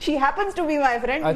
She happens to be my friend।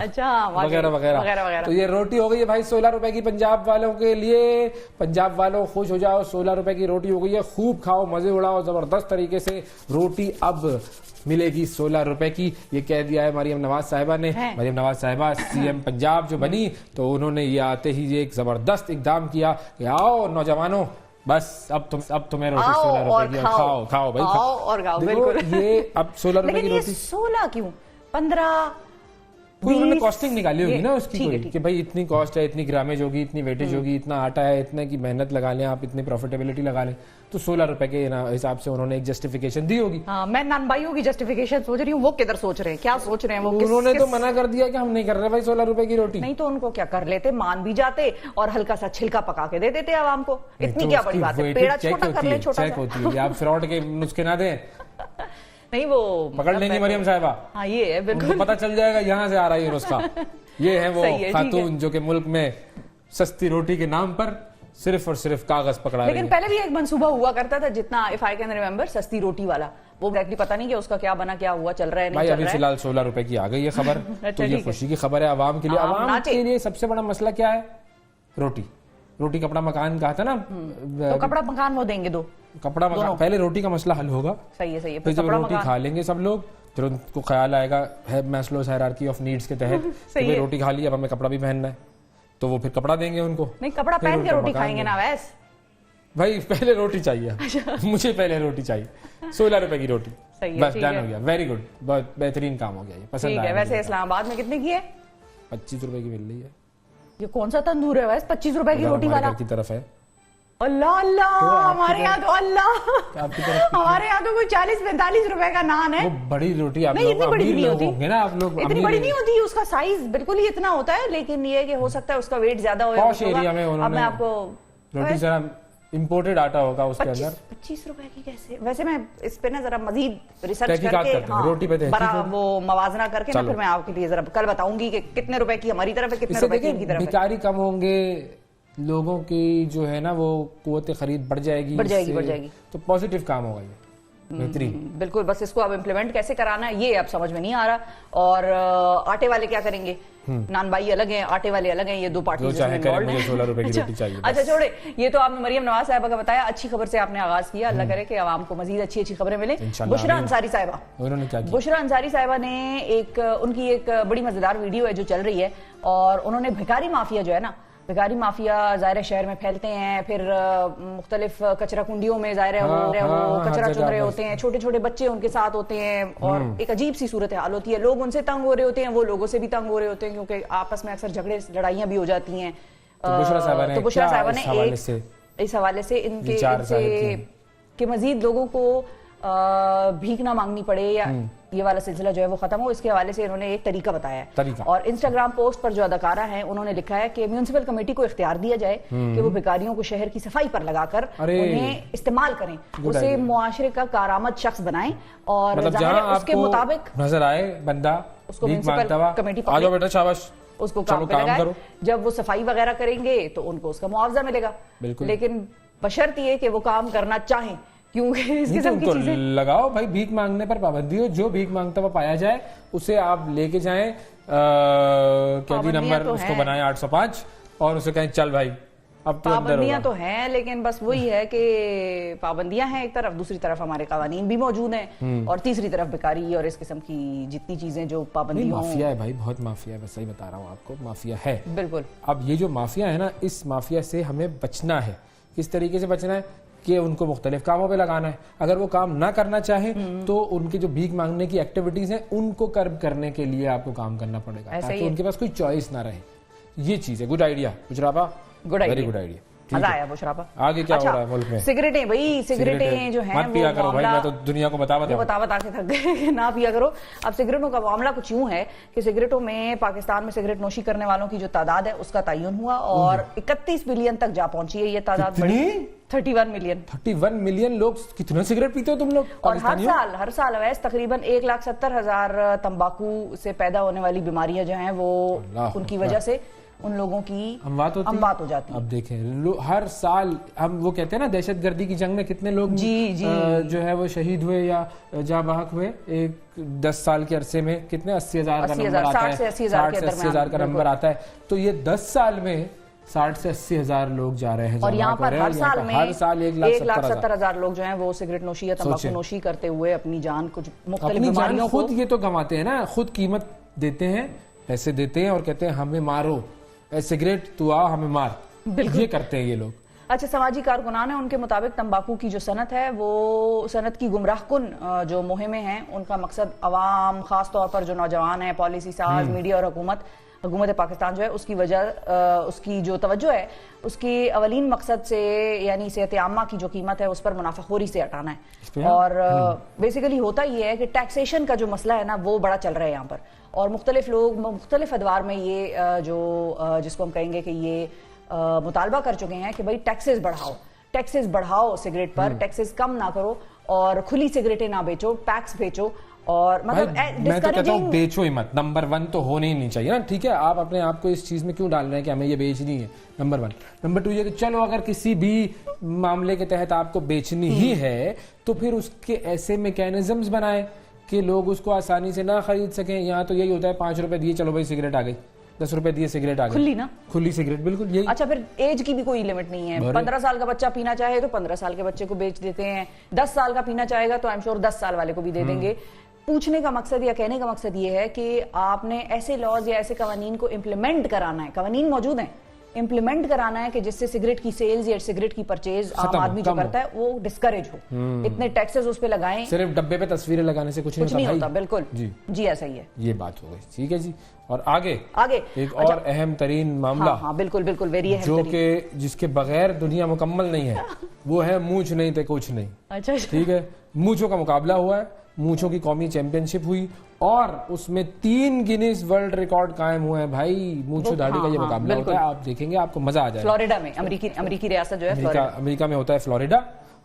اچھا وغیرہ وغیرہ. تو یہ روٹی ہو گئی ہے بھائی 16 روپے کی پنجاب والوں کے لیے. پنجاب والوں خوش ہو جاؤ, 16 روپے کی روٹی ہو گئی ہے, خوب کھاؤ, مزے اڑاؤ زبردست طریقے سے. روٹی اب ملے گی 16 روپے کی, یہ کہہ دیا ہے مریم نواز صاحبہ نے. مریم نواز صاحبہ سی ایم پنجاب جو بنی تو انہوں نے یہ آتے ہی ایک زبردست اقدام کیا کہ آؤ نوجوانوں, بس اب تمہیں روٹی 16 روپے کی, اور کھاؤ بھائی, کھاؤ اور کھاؤ. بالکل یہ اب 16 روپے کی روٹی. 16 کیوں 15 کوئی انہوں نے کاسٹنگ نکالی ہوگی نا اس کی کوئی کہ بھائی اتنی کاسٹ ہے, اتنی گرامج ہوگی, اتنی ویٹیج ہوگی, اتنا آٹا ہے, اتنے کی محنت لگا لیں آپ, اتنی پروفیٹیبلٹی لگا لیں, تو 16 روپے کے حساب سے انہوں نے ایک جسٹیفیکیشن دی ہوگی. ہاں میں نان بھائیوں کی جسٹیفیکیشن سوچ رہی ہوں, وہ کدھر سوچ رہے ہیں, کیا سوچ رہے ہیں وہ. انہوں نے تو منع کر دیا کہ ہم نہیں کر رہے بھائی 16 روپے کی روٹی. نہیں تو ان کو کیا کر لیتے, مان بھی جاتے اور ہلکا سا چھلکا پکا کے دے دیتے عوام کو. اتنی کیا بڑی بات ہے, پیڑا چھوٹا کر لیں, چھوٹا سا. آپ فراڈ کے نسخے نہ دیں, نہیں وہ پکڑ لیں گی مریم صاحبہ. ہاں یہ ہے بالکل, پتہ چل جائے گا یہاں سے آ رہا ہے نسخہ. یہ ہے وہ خاتون جو کہ ملک میں سستی روٹی کے نام پر صرف اور صرف کاغذ پکڑا رہی ہے. لیکن پہلے بھی ایک منصوبہ ہوا کرتا تھا جتنا if I can remember, سستی روٹی والا. وہ ایگزیکٹلی پتہ نہیں کہ اس کا کیا بنا, کیا ہوا, چل رہا ہے نہیں چل رہا ہے. ابھی فی الحال 16 روپے کی آ گئی ہے خبر, تو یہ خوشی کی خبر ہے عوام کے لیے. عوام کے لیے سب سے بڑا مسئلہ کیا ہے, روٹی کپڑا مکان کہا تھا نا, تو کپڑا مکان وہ دیں گے دو, کپڑا مکان. پہلے روٹی کا مسئلہ حل ہوگا, صحیح ہے, پھر جب روٹی کھا لیں گے سب لوگ, پھر ان کو خیال آئے گا میسلوز ہائرارکی آف نیڈس کے تحت کہ روٹی کھا لی, اب ہمیں کپڑا بھی پہننا ہے, تو وہ پھر کپڑا دیں گے ان کو. نہیں کپڑا پہن کے روٹی کھائیں گے نا ویس بھائی, پہلے روٹی چاہیے, مجھے پہلے روٹی چاہیے. 16 روپے کی روٹی, بس ڈن ہو گیا, ویری گڈ, بہت بہترین کام ہو گیا, یہ پسند آیا. ویسے اسلام آباد میں کتنے کی ہے؟ 25 روپے کی مل رہی ہے. یہ کون سا تندور ہے ویس 25 روپے کی روٹی والا کی طرف ہے؟ اللہ اللہ, ہمارے یہاں تو اللہ, ہمارے یہاں تو کوئی 40-45 روپے کا نان ہے. وہ بڑی روٹی آپ لوگ امیر لوگ ہوں گے نا, آپ لوگ اتنی بڑی نہیں ہوتی, اس کا سائز بالکل ہی اتنا ہوتا ہے, لیکن یہ کہ ہو سکتا ہے اس کا ویٹ زیادہ ہو. پوش ایریا میں انہوں اب میں آپ کو روٹی ذرا امپورٹڈ آٹا ہوگا اس کے اندر. 25 روپے کی کیسے؟ ویسے میں اس پہ نا ذرا مزید ریسرچ کر کے روٹی پہ وہ موازنہ کر کے نا پھر میں آپ کے لیے ذرا کل بتاؤں گی کہ کتنے روپے کی ہماری طرف ہے, کتنے روپے کی ان کی طرف ہے. بیکاری کم ہوں گے, لوگوں کی جو ہے نا وہ قوت خرید بڑھ جائے گی, تو پازیٹیو کام ہوگا یہ, بہترین. بالکل, بس اس کو اب امپلیمنٹ کیسے کرانا ہے یہ اب سمجھ میں نہیں آ رہا. اور آٹے والے کیا کریں گے, نان بھائی الگ ہیں, آٹے والے الگ ہیں, یہ دو پارٹیز میں انوالوڈ ہیں. 16 روپے کی روٹی چاہیے. اچھا چھوڑے, یہ تو آپ نے مریم نواز صاحبہ کا بتایا, اچھی خبر سے آپ نے آغاز کیا. اللہ کرے کہ عوام کو مزید اچھی خبریں ملیں. بشرا انصاری صاحبہ, بشرا انصاری صاحبہ نے ان کی ایک بڑی مزیدار ویڈیو ہے جو چل رہی ہے, اور انہوں نے بھکاری مافیا جو ہے نا, بھکاری مافیا ظاہر شہر میں پھیلتے ہیں, پھر مختلف کچرا کنڈیوں میں ظاہر ہے وہ کچرا چن رہے ہوتے ہیں, چھوٹے چھوٹے بچے ان کے ساتھ ہوتے ہیں, اور ایک عجیب سی صورتحال ہوتی ہے. لوگ ان سے تنگ ہو رہے ہوتے ہیں, وہ لوگوں سے بھی تنگ ہو رہے ہوتے ہیں, کیونکہ آپس میں اکثر جھگڑے لڑائیاں بھی ہو جاتی ہیں. تو بشرا صاحبہ نے اس حوالے سے ان کے کہ مزید لوگوں کو بھیک نہ مانگنی پڑے یا یہ والا سلسلہ جو ہے وہ ختم ہو, اس کے حوالے سے انہوں نے ایک طریقہ بتایا ہے. اور انسٹاگرام پوسٹ پر جو اداکارہ ہیں انہوں نے لکھا ہے کہ میونسپل کمیٹی کو اختیار دیا جائے کہ وہ بھکاریوں کو شہر کی صفائی پر لگا کر انہیں استعمال کریں, اسے معاشرے کا کارآمد شخص بنائیں, اور اس کے مطابق نظر آئے بندہ اس کو میونسپل کمیٹی اس کو کام پہ لگائے. جب وہ صفائی وغیرہ کریں گے تو ان کو اس کا معاوضہ ملے گا, لیکن بشرط یہ کہ وہ کام کرنا چاہیں, کیونکہ اس قسم کی چیزیں لگاؤ بھائی. بھیک مانگنے پر پابندی ہو, جو بھیک مانگتا ہوا پایا جائے اسے آپ لے کے جائیں, قیدی نمبر اس کو بنائیں 805, اور اسے کہیں چل بھائی اب تو پابندیاں تو ہیں, لیکن بس وہی ہے کہ پابندیاں ہیں ایک طرف, دوسری طرف ہمارے قوانین بھی موجود ہیں, اور تیسری طرف بیکاری اور اس قسم کی جتنی چیزیں جو پابندیوں. مافیا ہے بھائی, بہت مافیا ہے, بس صحیح بتا رہا ہوں آپ کو, مافیا ہے بالکل. اب یہ جو مافیا ہے نا, اس مافیا سے ہمیں بچنا ہے. کس طریقے سے بچنا ہے کہ ان کو مختلف کاموں پہ لگانا ہے. اگر وہ کام نہ کرنا چاہیں تو ان کے جو بھیک مانگنے کی ایکٹیویٹیز ہیں ان کو کرب کرنے کے لیے آپ کو کام کرنا پڑے گا, تاکہ ان کے پاس کوئی چوائس نہ رہے. یہ چیز ہے. گڈ آئیڈیا بشراپا, ویری گڈ آئیڈیا. مزہ آیا بشراپا. آگے کیا ہو رہا ہے ملک میں؟ سگریٹیں بھائی, سگریٹیں جو ہیں مت پیا کرو بھائی, میں تو دنیا کو بتا کے تھک گئے, نہ پیا کرو. اب سگریٹوں کا معاملہ کچھ یوں ہے کہ سگریٹوں میں پاکستان میں سگریٹ نوشی کرنے والوں کی جو تعداد ہے اس کا تعین ہوا, اور 31 ملین تک جا پہنچی ہے یہ تعداد. 31 ملین لوگ. کتنے سگریٹ پیتے ہو تم لوگ؟ اور ہر سال اویس تقریباً 1,70,000 تمباکو سے پیدا ہونے والی بیماریاں جو ہیں وہ ان کی وجہ سے ان لوگوں کی اموات ہو جاتی ہے. اب دیکھیں ہر سال ہم وہ کہتے ہیں نا دہشت گردی کی جنگ میں کتنے لوگ جو ہے وہ شہید ہوئے یا جاں بحق ہوئے, ایک 10 سال کے عرصے میں کتنے 80,000 کا نمبر آتا ہے, 60 سے 80,000 کا نمبر آتا ہے. تو یہ 10 سال میں 60 سے 80,000 لوگ جا رہے ہیں, اور یہاں پر ہر سال 1,70,000 لوگ جو ہیں وہ سگریٹ نوشی یا تمباکو نوشی کرتے ہوئے اپنی جان کچھ مختلف بیماریوں کو خود یہ تو گنواتے ہیں نا, خود قیمت دیتے ہیں, پیسے دیتے ہیں اور کہتے ہیں ہمیں مارو, اے سگریٹ تو آ ہمیں مار, یہ کرتے ہیں یہ لوگ. اچھا, سماجی کارکنان ہیں, ان کے مطابق تمباکو کی جو صنعت ہے وہ صنعت کی گمراہ کن جو مہمیں ہیں, ان کا مقصد عوام, خاص طور پر جو نوجوان ہیں, پالیسی ساز, میڈیا اور حکومت پاکستان جو ہے اس کی وجہ, اس کی جو توجہ ہے اس کی اولین مقصد سے یعنی صحت عامہ کی جو قیمت ہے اس پر منافع خوری سے ہٹانا ہے. اور بیسیکلی ہوتا یہ ہے کہ ٹیکسیشن کا جو مسئلہ ہے نا وہ بڑا چل رہا ہے یہاں پر, اور مختلف لوگ مختلف ادوار میں یہ جو جس کو ہم کہیں گے کہ یہ مطالبہ کر چکے ہیں کہ بھائی ٹیکسز بڑھاؤ سگریٹ پر, ٹیکسز کم نہ کرو اور کھلی سگریٹیں نہ بیچو, پیکس بیچو. اور مطلب میں تو کہتا ہوں بیچو ہی مت, نمبر 1 تو ہونے ہی نہیں چاہیے نا, ٹھیک ہے, آپ اپنے آپ کو اس چیز میں کیوں ڈال رہے ہیں کہ ہمیں یہ بیچنی ہے, نمبر 1. نمبر 2 یہ کہ چلو اگر کسی بھی معاملے کے تحت آپ کو بیچنی ہی ہے تو پھر اس کے ایسے میکینزمز بنائے کہ لوگ اس کو آسانی سے نہ خرید سکیں. یہاں تو یہی ہوتا ہے 5 روپے دیے چلو بھائی سگریٹ آ گئی, 10 روپے دیے سگریٹ آ گئی, کھلی نا, کھلی سگریٹ, بالکل یہی. اچھا, پھر ایج کی بھی کوئی لمٹ نہیں ہے, 15 سال کا بچہ پینا چاہے تو 15 سال کے بچے کو بیچ دیتے ہیں, 10 سال کا پینا چاہے گا تو I'm sure 10 سال والے کو بھی دے دیں گے. پوچھنے کا مقصد یا کہنے کا مقصد یہ ہے کہ آپ نے ایسے لاز یا ایسے قوانین کو امپلیمنٹ کرانا ہے, قوانین موجود ہیں, امپلیمنٹ کرانا ہے کہ جس سے سگریٹ کی سیلز یا سگریٹ کی پرچیز عام آدمی جو کرتا ہے وہ ڈسکریج ہو. اتنے ٹیکسز اس پہ لگائیں, صرف ڈبے پہ تصویریں لگانے سے کچھ نہیں ہوتا. بالکل جی ایسا ہی ہے, یہ بات ہو گئی. ٹھیک ہے جی, اور آگے ایک اور اہم ترین معاملہ, ہاں بالکل ویری اہم, جو کہ جس کے بغیر دنیا مکمل نہیں ہے, وہ ہے مونچھ نہیں تے کچھ نہیں. اچھا ٹھیک ہے, مونچھوں کا مقابلہ ہوا ہے, مونچھوں کی قومی چیمپئن شپ ہوئی اور اس میں 3 گینیز ورلڈ ریکارڈ قائم ہوئے ہیں. بھائی مونچھو داڑھی کا یہ مقابلہ ہوتا ہے, آپ دیکھیں گے آپ کو مزہ آ جائے. فلوریڈا میں, امریکی ریاست جو ہے امریکہ میں ہوتا ہے فلوریڈا,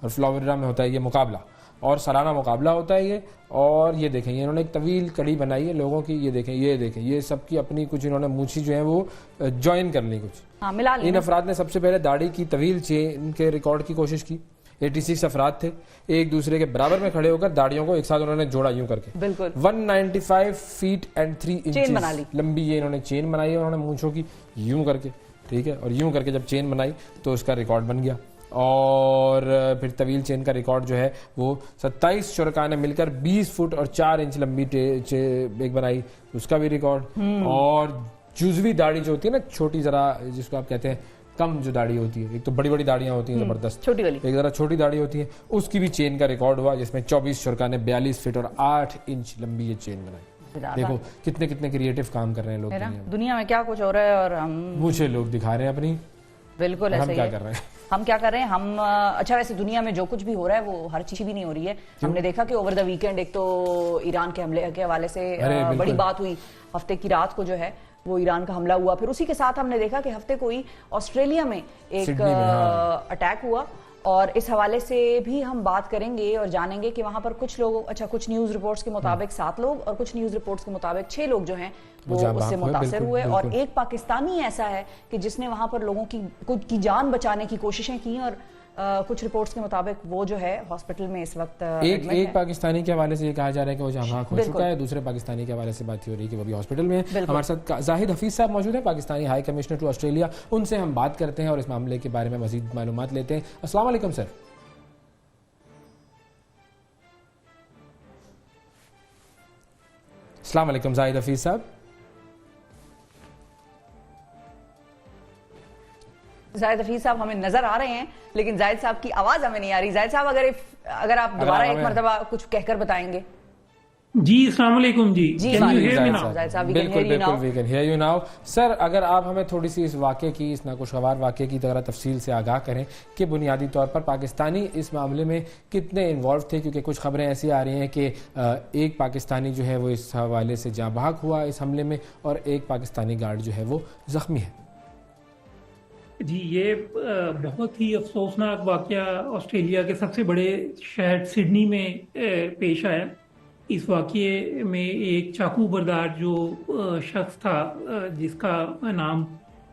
اور فلوریڈا میں ہوتا ہے یہ مقابلہ, اور سالانہ مقابلہ ہوتا ہے یہ. اور یہ دیکھیں انہوں نے ایک طویل کڑی بنائی ہے لوگوں کی, یہ دیکھیں یہ سب کی اپنی کچھ انہوں نے مونچھی جو ہیں وہ جوائن کر لی کچھ. ان افراد نے سب سے پہلے داڑھی کی طویل چین کے ریکارڈ کی کوشش کی. 86 افراد تھے, ایک دوسرے کے برابر میں کھڑے ہو کر داڑھیوں کو ایک ساتھ انہوں نے جوڑا یوں کر کے. بالکل 195 فیٹ اینڈ 3 انچز لمبی یہ انہوں نے چین بنائی ہے, انہوں نے مونچھوں کی یوں کر کے. ٹھیک ہے, اور یوں کر کے جب چین بنائی تو اس کا ریکارڈ بن گیا. اور پھر طویل چین کا ریکارڈ جو ہے وہ 27 شرکاء نے مل کر 20 فٹ اور 4 انچ لمبی ایک بنائی, اس کا بھی ریکارڈ. اور جزوی داڑھی جو ہوتی ہے نا, چھوٹی ذرا جس کو آپ کہتے ہیں کم جو داڑھی ہوتی ہے, ایک تو بڑی داڑیاں ہوتی ہیں زبردست, چھوٹی والی, ایک ذرا چھوٹی داڑھی ہوتی ہے, اس کی بھی چین کا ریکارڈ ہوا جس میں 24 شرکاء نے 42 فٹ اور 8 انچ لمبی یہ چین بنائی. دیکھو کتنے کریٹو کام کر رہے ہیں لوگ دنیا میں, کیا کچھ ہو رہا ہے, اور ہم مجھے لوگ دکھا رہے ہیں اپنی. بالکل ایسے ہی کیا کر رہے ہیں, ہم کیا کر رہے ہیں ہم. اچھا, ویسے دنیا میں جو کچھ بھی ہو رہا ہے وہ ہر چیز بھی نہیں ہو رہی ہے. ہم نے دیکھا کہ اوور دا ویکینڈ ایک تو ایران کے حملے کے حوالے سے بڑی بات ہوئی, ہفتے کی رات کو جو ہے وہ ایران کا حملہ ہوا. پھر اسی کے ساتھ ہم نے دیکھا کہ ہفتے کو ہی آسٹریلیا میں ایک اٹیک ہوا, اور اس حوالے سے بھی ہم بات کریں گے اور جانیں گے کہ وہاں پر کچھ لوگ, اچھا کچھ نیوز رپورٹس کے مطابق 7 لوگ اور کچھ نیوز رپورٹس کے مطابق 6 لوگ جو ہیں وہ اس سے متاثر ہوئے. اور ایک پاکستانی ایسا ہے کہ جس نے وہاں پر لوگوں کی جان بچانے کی کوششیں کی, اور کچھ رپورٹس کے مطابق وہ جو ہے ہاسپٹل میں اس وقت ایک پاکستانی کے حوالے سے یہ کہا جا رہا ہے کہ وہ جہاں ہو چکا ہے, دوسرے پاکستانی کے حوالے سے بات ہو رہی ہے کہ وہ بھی ہاسپٹل میں ہے. ہمارے ساتھ زاہد حفیظ صاحب موجود ہیں, Pakistani high commissioner to Australia. ان سے ہم بات کرتے ہیں اور اس معاملے کے بارے میں مزید معلومات لیتے ہیں. السلام علیکم سر. السلام علیکم زاہد حفیظ صاحب. زاہد حفیظ صاحب ہمیں نظر آ رہے ہیں لیکن زاہد صاحب کی آواز ہمیں نہیں آ رہی. زاہد صاحب اگر آپ دوبارہ ایک مرتبہ کچھ کہہ کر بتائیں گے. جی السلام علیکم. جی بالکل we can hear you now. سر اگر آپ ہمیں تھوڑی سی اس واقعے کی, اس ناگوشگوار واقعے کی ذرا تفصیل سے آگاہ کریں کہ بنیادی طور پر پاکستانی اس معاملے میں کتنے انوالو تھے, کیونکہ کچھ خبریں ایسی آ رہی ہیں کہ ایک پاکستانی جو ہے وہ اس حوالے سے جاں بحق ہوا اس حملے میں, اور ایک پاکستانی گارڈ جو ہے وہ زخمی ہے. جی یہ بہت ہی افسوسناک واقعہ آسٹریلیا کے سب سے بڑے شہر سڈنی میں پیش آیا. اس واقعے میں ایک چاقو بردار جو شخص تھا جس کا نام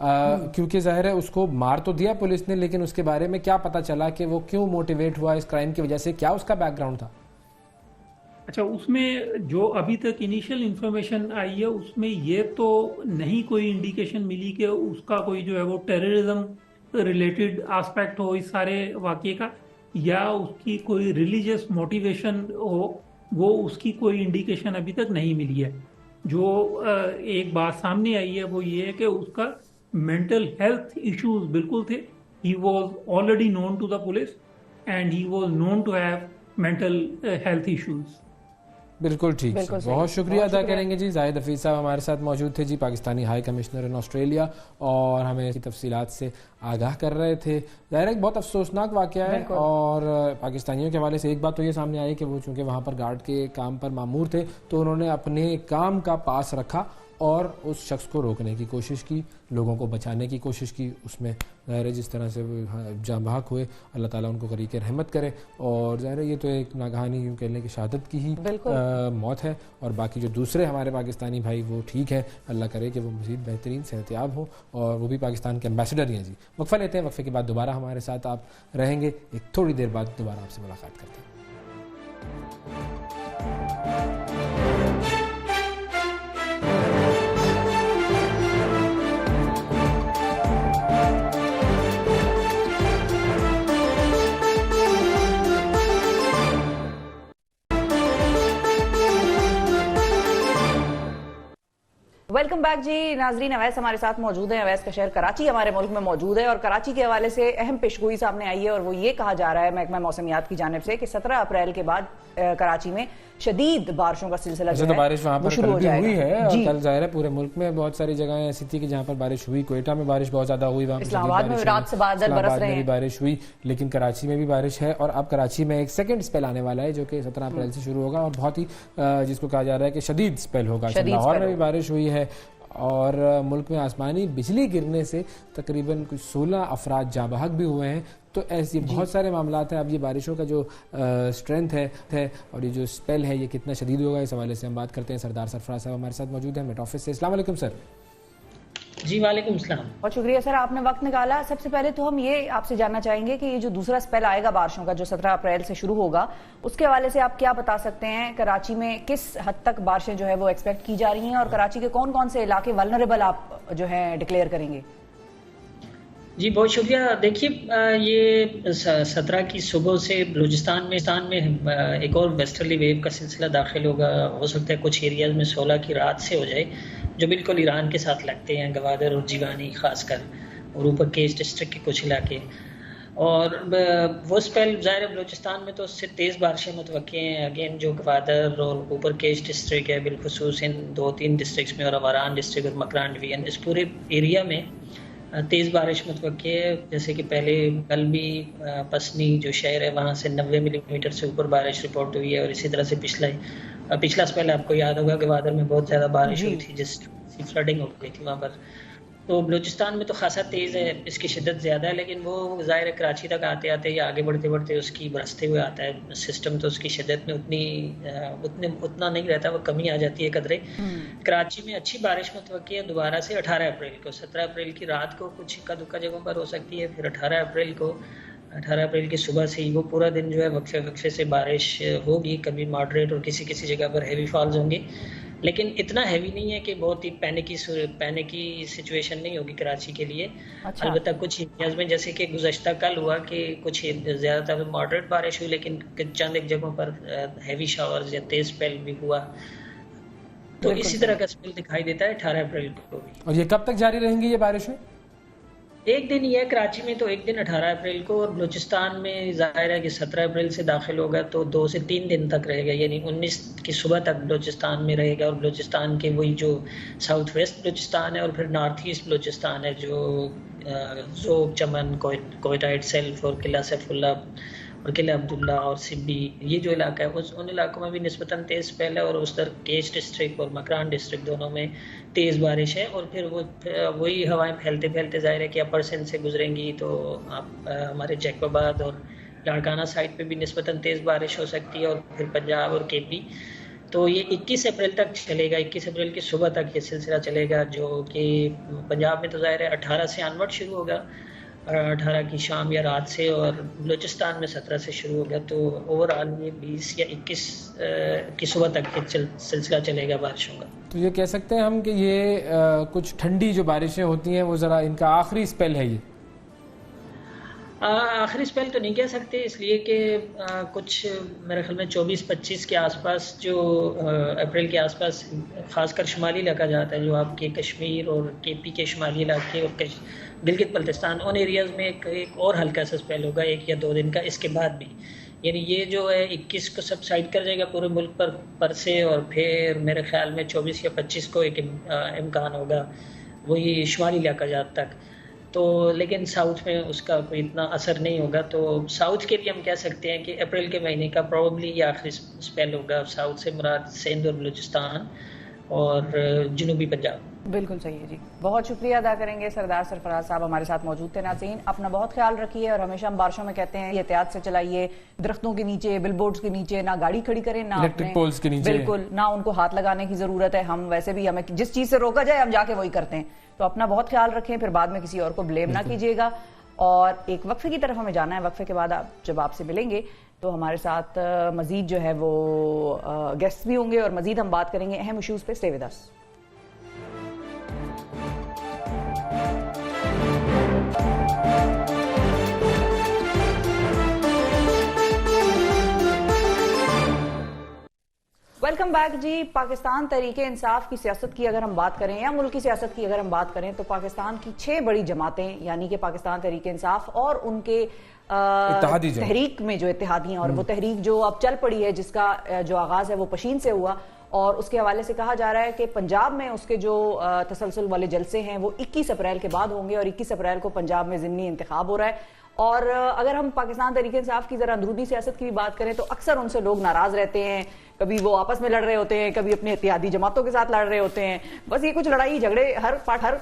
کیونکہ ظاہر ہے اس کو مار تو دیا پولیس نے, لیکن اس کے بارے میں کیا پتا چلا کہ وہ کیوں موٹیویٹ ہوا اس کرائم کی وجہ سے, کیا اس کا بیک گراؤنڈ تھا؟ اچھا, اس میں جو ابھی تک انیشیل انفارمیشن آئی ہے اس میں یہ تو نہیں کوئی انڈیکیشن ملی کہ اس کا کوئی جو ہے وہ ٹیررزم ریلیٹڈ آسپیکٹ ہو اس سارے واقعے کا, یا اس کی کوئی ریلیجیس موٹیویشن ہو, وہ اس کی کوئی انڈیکیشن ابھی تک نہیں ملی ہے. جو ایک بات سامنے آئی ہے وہ یہ ہے کہ اس کا مینٹل ہیلتھ ایشوز بالکل تھے. He was already known to the police and he was known to have mental health issues. بالکل ٹھیک, بہت شکریہ ادا کریں گے جی. زاہد حفیظ صاحب ہمارے ساتھ موجود تھے جی, Pakistani high commissioner in Australia, اور ہمیں کی تفصیلات سے آگاہ کر رہے تھے. ظاہر ایک بہت افسوسناک واقعہ ہے, اور پاکستانیوں کے حوالے سے ایک بات تو یہ سامنے آئی کہ وہ چونکہ وہاں پر گارڈ کے کام پر مامور تھے تو انہوں نے اپنے کام کا پاس رکھا اور اس شخص کو روکنے کی کوشش کی, لوگوں کو بچانے کی کوشش کی. اس میں ظاہر جس طرح سے جاں بحق ہوئے, اللہ تعالیٰ ان کو غریق رحمت کرے. اور ظاہر یہ تو ایک ناگہانی یوں کہنے کی شہادت کی ہی موت ہے, اور باقی جو دوسرے ہمارے پاکستانی بھائی وہ ٹھیک ہے, اللہ کرے کہ وہ مزید بہترین صحتیاب ہو, اور وہ بھی پاکستان کے ایمبیسڈر ہی ہیں جی. وقفہ لیتے ہیں, وقفے کے بعد دوبارہ ہمارے ساتھ آپ رہیں گے. ایک تھوڑی دیر بعد دوبارہ آپ سے ملاقات کرتے ہیں. ویلکم بیک جی ناظرین. اویس ہمارے ساتھ موجود ہیں. اویس کا شہر کراچی ہمارے ملک میں موجود ہے, اور کراچی کے حوالے سے اہم پیشگوئی سامنے آئی ہے, اور وہ یہ کہا جا رہا ہے محکمہ موسمیات کی جانب سے کہ 17 اپریل کے بعد کراچی میں شدید بارشوں کا سلسلہ جو ہے بارش وہاں پر شروع ہو جائے ہوئی ہے. اور کل ظاہر ہے پورے ملک میں بہت ساری جگہیں ایسی تھی کہ جہاں پر بارش ہوئی. کوئٹہ میں بارش بہت زیادہ ہوئی, وہاں اسلام آباد میں رات سے بادل برس رہے ہیں, بارش ہوئی, لیکن کراچی میں بھی بارش ہے. اور اب کراچی میں ایک سیکنڈ اسپیل آنے والا ہے جو کہ 17 اپریل سے شروع ہوگا, اور بہت ہی جس کو کہا جا رہا ہے کہ شدید اسپیل ہوگا. لاہور میں بھی بارش ہوئی ہے, اور ملک میں آسمانی بجلی گرنے سے تقریباً کچھ 16 افراد جاں بحق بھی ہوئے ہیں. تو ایسی بہت سارے معاملات ہیں. اب یہ بارشوں کا جو اسٹرینتھ ہے اور یہ جو اسپیل ہے یہ کتنا شدید ہوگا, اس حوالے سے ہم بات کرتے ہیں. سردار سرفراز صاحب ہمارے ساتھ موجود ہیں میٹ آفس سے. السلام علیکم سر. جی وعلیکم السلام. بہت شکریہ سر, آپ نے وقت نکالا. سب سے پہلے تو ہم یہ آپ سے جاننا چاہیں گے کہ یہ جو دوسرا اسپیل آئے گا بارشوں کا جو 17 اپریل سے شروع ہوگا, اس کے حوالے سے آپ کیا بتا سکتے ہیں؟ کراچی میں کس حد تک بارشیں جو ہے وہ ایکسپیکٹ کی جا رہی ہیں, اور کراچی کے کون کون سے علاقے ولنریبل آپ جو ہے ڈکلیئر کریں گے؟ جی بہت شکریہ. دیکھیے یہ 17 کی صبح سے بلوچستان میں ایک اور ویسٹرلی ویو کا سلسلہ داخل ہوگا. ہو سکتا ہے کچھ ایریاز میں 16 کی رات سے ہو جائے, جو بالکل ایران کے ساتھ لگتے ہیں, گوادر اور جیگانی خاص کر, اور اوپر کیش ڈسٹرکٹ کے کچھ علاقے. اور وہ اسپیل ظاہر بلوچستان میں تو اس سے تیز بارشیں متوقع ہیں. اگین جو گوادر اور اوپر کیش ڈسٹرکٹ ہے, بالخصوص ان 2-3 ڈسٹرکٹس میں, اور اواران ڈسٹرکٹ اور مکران ڈویژن, اس پورے ایریا میں تیز بارش متوقع ہے. جیسے کہ پہلے کل بھی پسنی جو شہر ہے وہاں سے 90 ملی میٹر سے اوپر بارش رپورٹ ہوئی ہے. اور اسی طرح سے پچھلا اسپیل آپ کو یاد ہوگا گوادر میں بہت زیادہ بارش ہوئی تھی, جس سے فلڈنگ ہو گئی تھی وہاں پر. تو بلوچستان میں تو خاصا تیز ہے, اس کی شدت زیادہ ہے, لیکن وہ ظاہر کراچی تک آتے آتے یا آگے بڑھتے بڑھتے اس کی برستے ہوئے آتا ہے سسٹم, تو اس کی شدت میں اتنا نہیں رہتا, وہ کمی آ جاتی ہے قدرے. کراچی میں اچھی بارش متوقع ہے دوبارہ سے 18 اپریل کو. 17 اپریل کی رات کو کچھ اکا دکا جگہوں پر ہو سکتی ہے, پھر 18 اپریل کی صبح سے ہی وہ پورا دن جو ہے وقفے سے بارش ہوگی. کبھی ماڈریٹ اور کسی جگہ پر ہیوی فالز ہوں گے, لیکن اتنا ہیوی نہیں ہے کہ بہت ہی پینکی سچویشن نہیں ہوگی کراچی کے لیے. البتہ کچھ ایریاز میں جیسے کہ گزشتہ کل ہوا کہ کچھ زیادہ تر ماڈریٹ بارش ہوئی, لیکن چند ایک جگہوں پر ہیوی شاورز یا تیز اسپیل بھی ہوا. تو اسی طرح کا اسپیل دکھائی دیتا ہے 18 اپریل کو بھی. اور یہ کب تک جاری رہیں گی یہ بارشیں؟ ایک دن یہ ہے کراچی میں تو ایک دن 18 اپریل کو, اور بلوچستان میں ظاہر ہے کہ 17 اپریل سے داخل ہوگا تو 2 سے 3 دن تک رہے گا, یعنی 19 کی صبح تک بلوچستان میں رہے گا. اور بلوچستان کے وہی جو ساؤتھ ویسٹ بلوچستان ہے اور پھر نارتھ ایسٹ بلوچستان ہے, جو ذوب, چمن, کوئٹہ اٹ سیلف اور قلعہ سیف اللہ اور قلعہ عبداللہ اور سبی, یہ جو علاقہ ہے ان علاقوں میں بھی نسبتاً تیز اسپیل ہے. اور اس طرح کیش ڈسٹرکٹ اور مکران ڈسٹرکٹ دونوں میں تیز بارش ہے. اور پھر وہی ہوائیں پھیلتے ظاہر ہے کہ اپر سندھ سے گزریں گی تو آپ ہمارے جیکب آباد اور لاڑکانہ سائڈ پہ بھی نسبتاً تیز بارش ہو سکتی ہے, اور پھر پنجاب اور کے پی. تو یہ 21 اپریل تک چلے گا، 21 اپریل کی صبح تک یہ سلسلہ چلے گا، جو کہ پنجاب میں تو ظاہر ہے 18 سے آنورڈ شروع ہوگا، 18 کی شام یا رات سے، اور بلوچستان میں 17 سے شروع ہوگا. تو اوور آل یہ 20 یا 21 کی صبح تک یہ سلسلہ چلے گا بارشوں کا. تو یہ کہہ سکتے ہیں ہم کہ یہ کچھ ٹھنڈی جو بارشیں ہوتی ہیں وہ ذرا ان کا آخری اسپیل ہے. یہ آخری اسپیل تو نہیں کہہ سکتے، اس لیے کہ کچھ میرے خیال میں 24-25 کے آس پاس، جو اپریل کے آس پاس، خاص کر شمالی علاقہ جاتا ہے، جو آپ کے کشمیر اور کے پی کے شمالی علاقے اور گلگت بلتستان، ان ایریاز میں ایک اور ہلکا سا اسپیل ہوگا 1 یا 2 دن کا. اس کے بعد بھی یعنی یہ جو ہے 21 کو سبسائڈ کر جائے گا پورے ملک پر سے، اور پھر میرے خیال میں 24 یا 25 کو ایک امکان ہوگا وہی شمالی علاقہ جات تک. تو لیکن ساؤتھ میں اس کا کوئی اتنا اثر نہیں ہوگا. تو ساؤتھ کے لیے ہم کہہ سکتے ہیں کہ اپریل کے مہینے کا پروبلی یہ آخری اسپیل ہوگا. ساؤتھ سے مراد سندھ اور بلوچستان اور جنوبی پنجاب. بالکل صحیح ہے جی. بہت شکریہ ادا کریں گے سردار سرفراز صاحب، ہمارے ساتھ موجود تھے. ناظرین اپنا بہت خیال رکھیے، اور ہمیشہ ہم بارشوں میں کہتے ہیں یہ احتیاط سے چلائیے، درختوں کے نیچے، بل بورڈز کے نیچے نہ گاڑی کھڑی کریں، نہ الیکٹرک پولز کے نیچے، بالکل نہ ان کو ہاتھ لگانے کی ضرورت ہے. ہم ویسے بھی ہمیں جس چیز سے روکا جائے ہم جا کے وہی کرتے ہیں. تو اپنا بہت خیال رکھیں، پھر بعد میں کسی اور کو بلیم نہ کیجیے گا. اور ایک وقفے کی طرف ہمیں جانا ہے. وقفے کے بعد جب آپ سے ملیں گے تو ہمارے ساتھ مزید جو ہے وہ گیسٹ بھی ہوں گے، اور مزید ہم بات کریں گے اہم ایشوز پہ. Stay with us. Welcome back جی. پاکستان تحریک انصاف کی سیاست کی اگر ہم بات کریں یا ملک کی سیاست کی اگر ہم بات کریں تو پاکستان کی 6 بڑی جماعتیں، یعنی کہ پاکستان تحریک انصاف اور ان کے تحریک میں جو اتحادی ہیں، اور وہ تحریک جو اب چل پڑی ہے، جس کا جو آغاز ہے وہ پشین سے ہوا، اور اس کے حوالے سے کہا جا رہا ہے کہ پنجاب میں اس کے جو تسلسل والے جلسے ہیں وہ 21 اپریل کے بعد ہوں گے، اور 21 اپریل کو پنجاب میں ضمنی انتخاب ہو رہا ہے. اور اگر ہم پاکستان تحریک انصاف کی ذرا اندرونی سیاست کی بھی بات کریں تو اکثر ان سے لوگ ناراض رہتے ہیں. کبھی وہ آپس میں لڑ رہے ہوتے ہیں، کبھی اپنے اتحادی جماعتوں کے ساتھ لڑ رہے ہوتے ہیں. بس یہ کچھ لڑائی جھگڑے ہر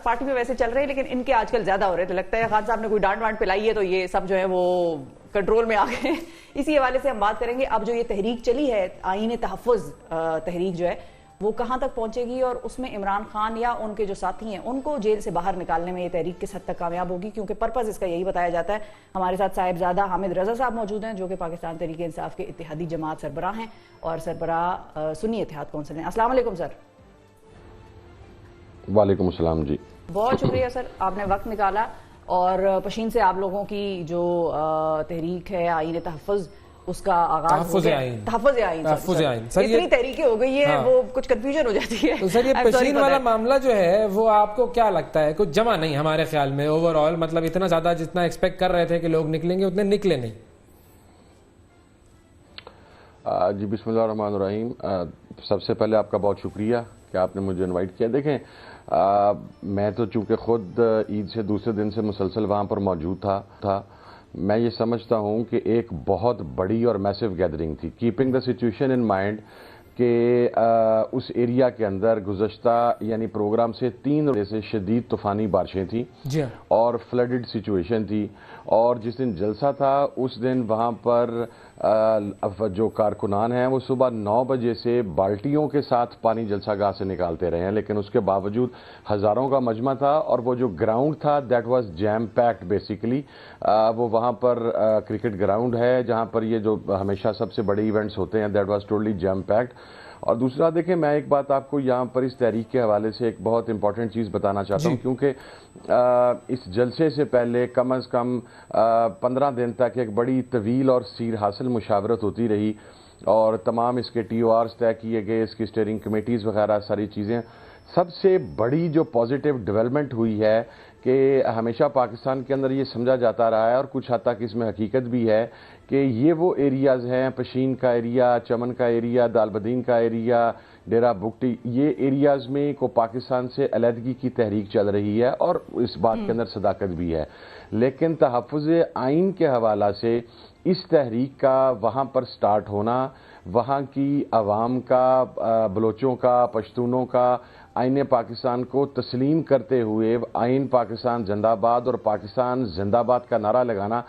پارٹی میں ویسے چل رہے ہیں، لیکن ان کے آج کل زیادہ ہو رہے تھے. لگتا ہے خان صاحب نے کوئی ڈانٹ وانٹ پلائی ہے تو یہ سب جو ہے وہ کنٹرول میں آ گئے. اسی حوالے سے ہم بات کریں گے اب جو یہ تحریک چلی ہے، آئین تحفظ تحریک جو ہے، وہ کہاں تک پہنچے گی، اور اس میں عمران خان یا ان کے جو ساتھی ہیں ان کو جیل سے باہر نکالنے میں یہ تحریک کس حد تک کامیاب ہوگی، کیونکہ پرپز اس کا یہی بتایا جاتا ہے. ہمارے ساتھ صاحبزادہ حامد رضا صاحب موجود ہیں، جو کہ پاکستان تحریک انصاف کے اتحادی جماعت سربراہ ہیں اور سربراہ سنی اتحاد کونسل ہیں. السلام علیکم سر. وعلیکم السلام جی. بہت شکریہ سر، آپ نے وقت نکالا، اور پشین سے آپ لوگوں کی جو تحریک ہے آئین تحفظ، اس کا آغاز تحفظ آئین سر، اتنی تحریکیں ہو گئی ہیں وہ کچھ کنفیوژن ہو جاتی ہے. تو سر یہ پشین والا معاملہ جو ہے وہ آپ کو کیا لگتا ہے؟ کچھ جمع نہیں ہمارے خیال میں اوور آل، مطلب اتنا زیادہ جتنا ایکسپیکٹ کر رہے تھے کہ لوگ نکلیں گے اتنے نکلے نہیں. جی بسم اللہ الرحمن الرحیم. سب سے پہلے آپ کا بہت شکریہ کہ آپ نے مجھے انوائٹ کیا. دیکھیں میں تو چونکہ خود عید سے دوسرے دن سے مسلسل وہاں پر موجود تھا، میں یہ سمجھتا ہوں کہ ایک بہت بڑی اور میسو گیدرنگ تھی، keeping the situation in mind کہ اس ایریا کے اندر گزشتہ یعنی پروگرام سے 3 روز سے شدید طوفانی بارشیں تھیں اور فلڈڈ سچویشن تھی. اور جس دن جلسہ تھا اس دن وہاں پر جو کارکنان ہیں وہ صبح 9 بجے سے بالٹیوں کے ساتھ پانی جلسہ گاہ سے نکالتے رہے ہیں، لیکن اس کے باوجود ہزاروں کا مجمع تھا. اور وہ جو گراؤنڈ تھا that was jam packed basically. وہ وہاں پر کرکٹ گراؤنڈ ہے جہاں پر یہ جو ہمیشہ سب سے بڑے ایونٹس ہوتے ہیں، that was totally jam packed. اور دوسرا دیکھیں میں ایک بات آپ کو یہاں پر اس تحریک کے حوالے سے ایک بہت امپورٹنٹ چیز بتانا چاہتا ہوں، کیونکہ اس جلسے سے پہلے کم از کم 15 دن تک ایک بڑی طویل اور سیر حاصل مشاورت ہوتی رہی، اور تمام اس کے ٹی او آرز طے کیے گئے، اس کی اسٹیئرنگ کمیٹیز وغیرہ ساری چیزیں. سب سے بڑی جو پازیٹیو ڈیولپمنٹ ہوئی ہے کہ ہمیشہ پاکستان کے اندر یہ سمجھا جاتا رہا ہے، اور کچھ حد تک اس میں حقیقت بھی ہے، کہ یہ وہ ایریاز ہیں، پشین کا ایریا، چمن کا ایریا، دالبدین کا ایریا، ڈیرہ بگٹی، یہ ایریاز میں کو پاکستان سے علیحدگی کی تحریک چل رہی ہے، اور اس بات کے اندر صداقت بھی ہے. لیکن تحفظ آئین کے حوالہ سے اس تحریک کا وہاں پر سٹارٹ ہونا، وہاں کی عوام کا، بلوچوں کا، پشتونوں کا آئین پاکستان کو تسلیم کرتے ہوئے آئین پاکستان زندہ آباد اور پاکستان زندہ آباد کا نعرہ لگانا،